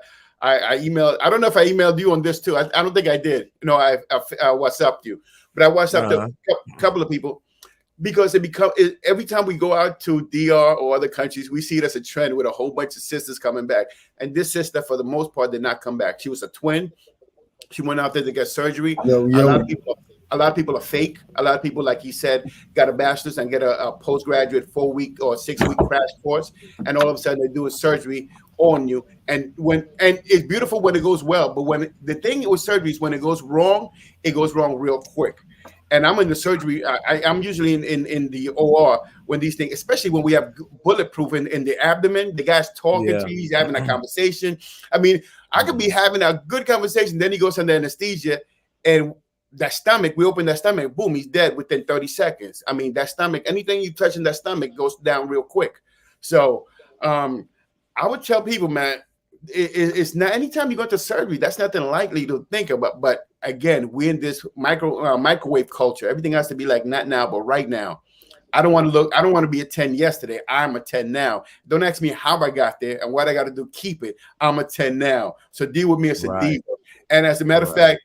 emailed. I don't know if I emailed you on this too. I don't think I did. You know, I WhatsApped you, but I WhatsApped a couple of people because every time we go out to DR or other countries, we see it as a trend with a whole bunch of sisters coming back. And this sister, for the most part, did not come back. She was a twin. She went out there to get surgery. A lot of people are fake. A lot of people, like he said, got a bachelor's and get a postgraduate 4-week or 6-week crash course, and all of a sudden they do a surgery on you. And it's beautiful when it goes well, but when the thing with surgery is when it goes wrong real quick. And I'm in the surgery. I'm usually in the OR when these things, especially when we have bulletproof in the abdomen. The guy's talking to you, he's having a conversation. I mean, I could be having a good conversation, then he goes under anesthesia, and that stomach, we open that stomach, boom, he's dead within 30 seconds. I mean, that stomach, anything you touch in that stomach goes down real quick. So I would tell people, man, it's not anytime you go to surgery, that's nothing likely to think about. But again, we're in this microwave culture. Everything has to be like not now, but right now. I don't want to be a 10 yesterday. I'm a 10 now. Don't ask me how I got there and what I got to do. Keep it. I'm a 10 now. So deal with me as a diva. And as a matter of fact,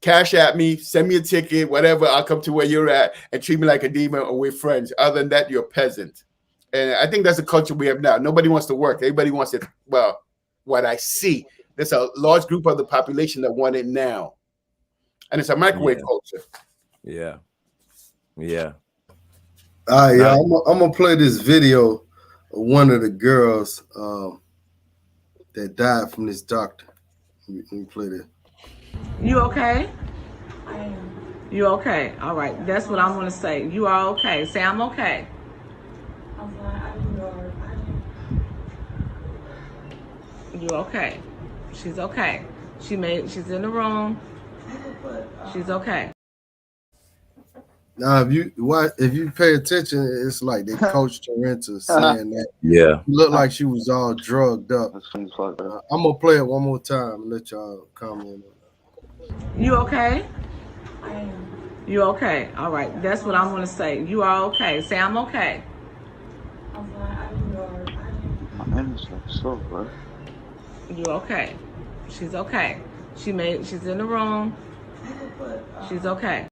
cash at me, send me a ticket, whatever. I'll come to where you're at and treat me like a diva, and we're friends. Other than that, you're a peasant. And I think that's the culture we have now. Nobody wants to work. Everybody wants it. Well, what I see, there's a large group of the population that want it now. And it's a microwave culture. Yeah. I'm gonna play this video of one of the girls that died from this doctor. Let me play this. You okay? I am. You okay? All right. That's what I'm gonna say. You are okay. Say I'm okay. I'm fine. I do know. You okay? She's okay. She's in the room. She's okay. Now, if you pay attention, it's like they coached her into saying that. Yeah. It looked like she was all drugged up. I'm gonna play it one more time and let y'all comment on it. You okay? I am. You okay? All right. That's what I'm gonna say. You are okay. Say I'm okay. I'm fine. I do know. My energy's so good. You okay? She's okay. She's in the room. She's okay.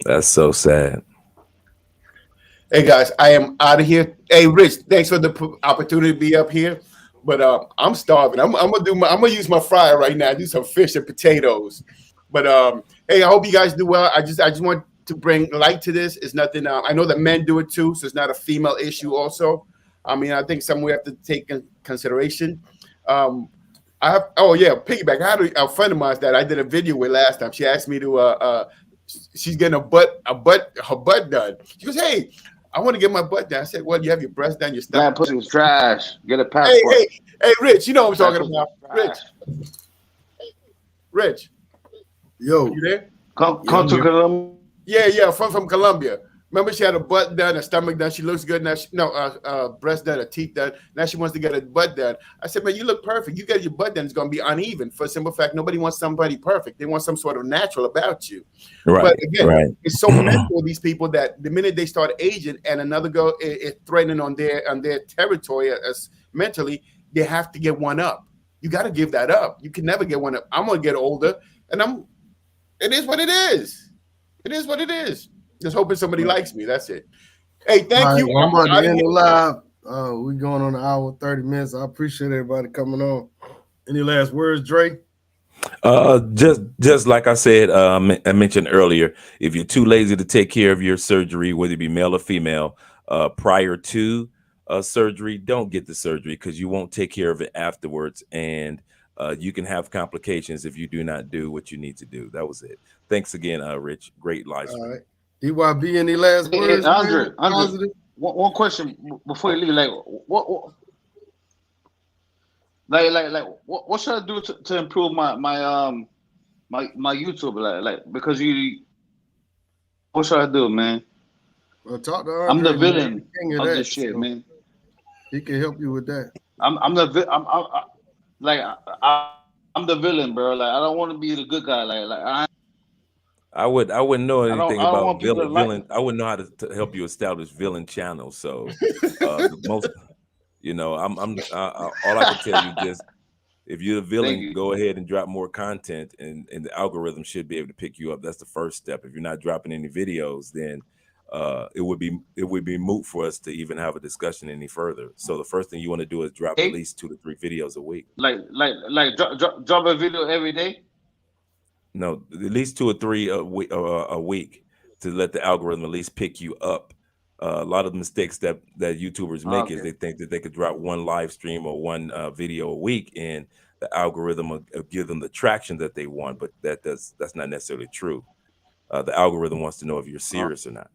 That's so sad. Hey guys, I am out of here. Hey Rich, thanks for the opportunity to be up here, but I'm starving. I'm gonna use my fryer right now. Do some fish and potatoes. But hey, I hope you guys do well. I just want to bring light to this. It's nothing. I know that men do it too, so it's not a female issue. Also, I mean, I think something we have to take in consideration. Piggyback. I had a friend of mine that I did a video with last time. She asked me to she's getting her butt done. She goes, "Hey, I want to get my butt done." I said, "Well, you have your breast done, your stuff." Man, pussy's trash. Get a passport. Hey, Rich, you know what I'm talking about. Rich. Yo, you there? Come to Colombia. Yeah, from Colombia. Remember, she had a butt done, a stomach done. She looks good now. Breast done, a teeth done. Now she wants to get a butt done. I said, man, you look perfect. You get your butt done, it's going to be uneven. For a simple fact, nobody wants somebody perfect. They want some sort of natural about you. Right. But again, it's so mental, these people, that the minute they start aging and another girl is threatening on their territory as mentally, they have to get one up. You got to give that up. You can never get one up. I'm going to get older, and it is what it is. It is what it is. Just hoping somebody likes me. That's it. Hey, thank you. I'm about to end the live. We're going on an hour and 30 minutes. I appreciate everybody coming on. Any last words, Dre? Just like I said, I mentioned earlier, if you're too lazy to take care of your surgery, whether it be male or female, prior to surgery, don't get the surgery because you won't take care of it afterwards, and you can have complications if you do not do what you need to do. That was it. Thanks again, Rich. Great live stream. All right. DYB, any last words? Andre, man? Andre, Positive? one question before you leave. Like, what should I do to improve my YouTube? Like because what should I do, man? Well, talk to Andre, I'm the man. villain King of that, this shit, so man. He can help you with that. I'm the villain, bro. Like I don't want to be the good guy. I wouldn't know anything I don't about want people to like villain. I wouldn't know how to help you establish villain channels. So the most, all I can tell you just if you're the villain, go ahead and drop more content, and the algorithm should be able to pick you up. That's the first step. If you're not dropping any videos, then it would be moot for us to even have a discussion any further. So the first thing you want to do is drop at least 2 to 3 videos a week. Like drop a video every day. No, at least 2 or 3 a week to let the algorithm at least pick you up. A lot of the mistakes that YouTubers make is they think that they could drop 1 live stream or 1 video a week, and the algorithm will give them the traction that they want. But that's not necessarily true. The algorithm wants to know if you're serious or not.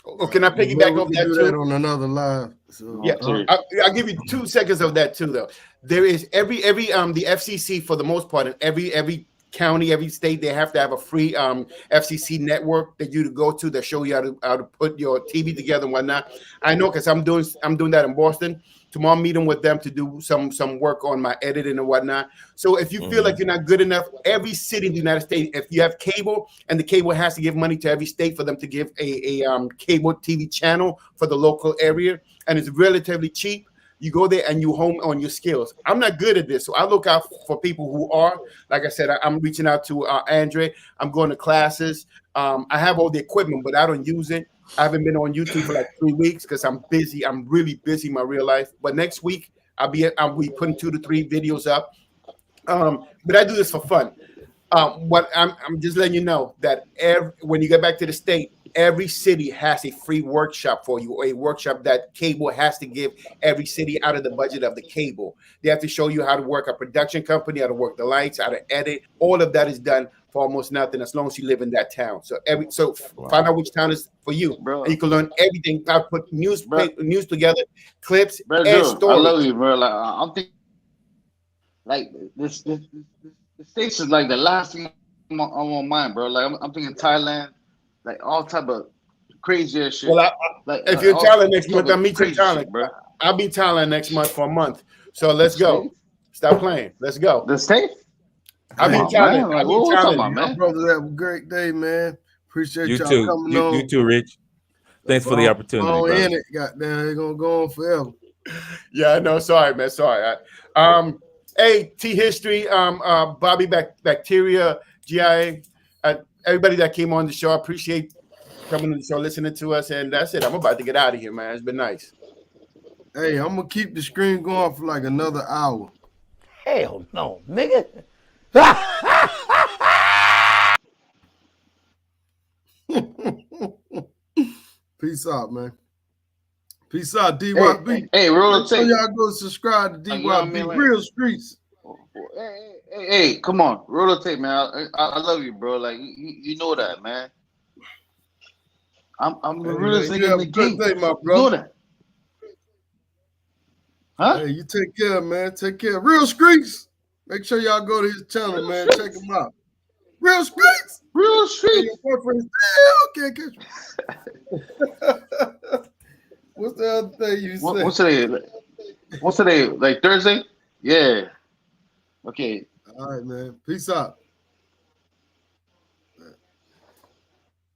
Oh, can I piggyback off that too? On another live. So, yeah, I'll give you 2 seconds of that too, though. There is every the FCC for the most part, in every county, every state, they have to have a free FCC network that you to go to that show you how to put your TV together and whatnot. I know because I'm doing that in Boston. Tomorrow I'm meeting with them to do some work on my editing and whatnot. So if you feel like you're not good enough, every city in the United States, if you have cable and the cable has to give money to every state for them to give a cable TV channel for the local area, and it's relatively cheap. You go there and you hone on your skills. I'm not good at this, so I look out for people who are. Like I said, I'm reaching out to Andre. I'm going to classes. I have all the equipment, but I don't use it. I haven't been on YouTube for like 3 weeks because I'm busy. I'm really busy in my real life. But next week I'll be putting 2 to 3 videos up. But I do this for fun. What I'm just letting you know that when you get back to the state, every city has a free workshop for you, or a workshop that cable has to give every city out of the budget of the cable. They have to show you how to work a production company, how to work the lights, how to edit. All of that is done for almost nothing as long as you live in that town. So find out which town is for you, bro. And you can learn everything. How to put news together, clips, and stories. I love you, bro. Like I'm thinking, like this the States is like the last thing on my mind, bro. Like I'm thinking Thailand. Like all type of crazy shit. Well, if you're in Thailand next month, I'll meet you in Thailand, bro. I'll be in Thailand next month for a month. So let's go. Stop playing. Let's go. The state? I'll be in Thailand. I'll be in Thailand, man. Brothers, have a great day, man. Appreciate you y'all too. coming on. You too, Rich. Thanks for the opportunity. Oh, in it, goddamn, it's gonna go on forever. Yeah, I know. Sorry, man. Sorry. Hey, T History, Bobby Bacteria, GIA. Everybody that came on the show, I appreciate coming to the show, listening to us, and that's it. I'm about to get out of here, man. It's been nice. Hey, I'm gonna keep the screen going for like another hour. Hell no, nigga. Peace out, man. Peace out, DYB. Hey, roll so y'all go subscribe to DYB Real Streets. Hey, come on, roll the tape, man. I love you, bro. Like you know that, man. I'm the realest nigga in the game. Day, my brother. You know that. Huh? Hey, you take care, man. Take care. Real Streets. Make sure y'all go to his channel, man. Check him out. Real Streets. Real Streets. Your boyfriend can't catch me. What's the other thing you said? What's today? Like Thursday? Yeah. Okay. All right, man. Peace out.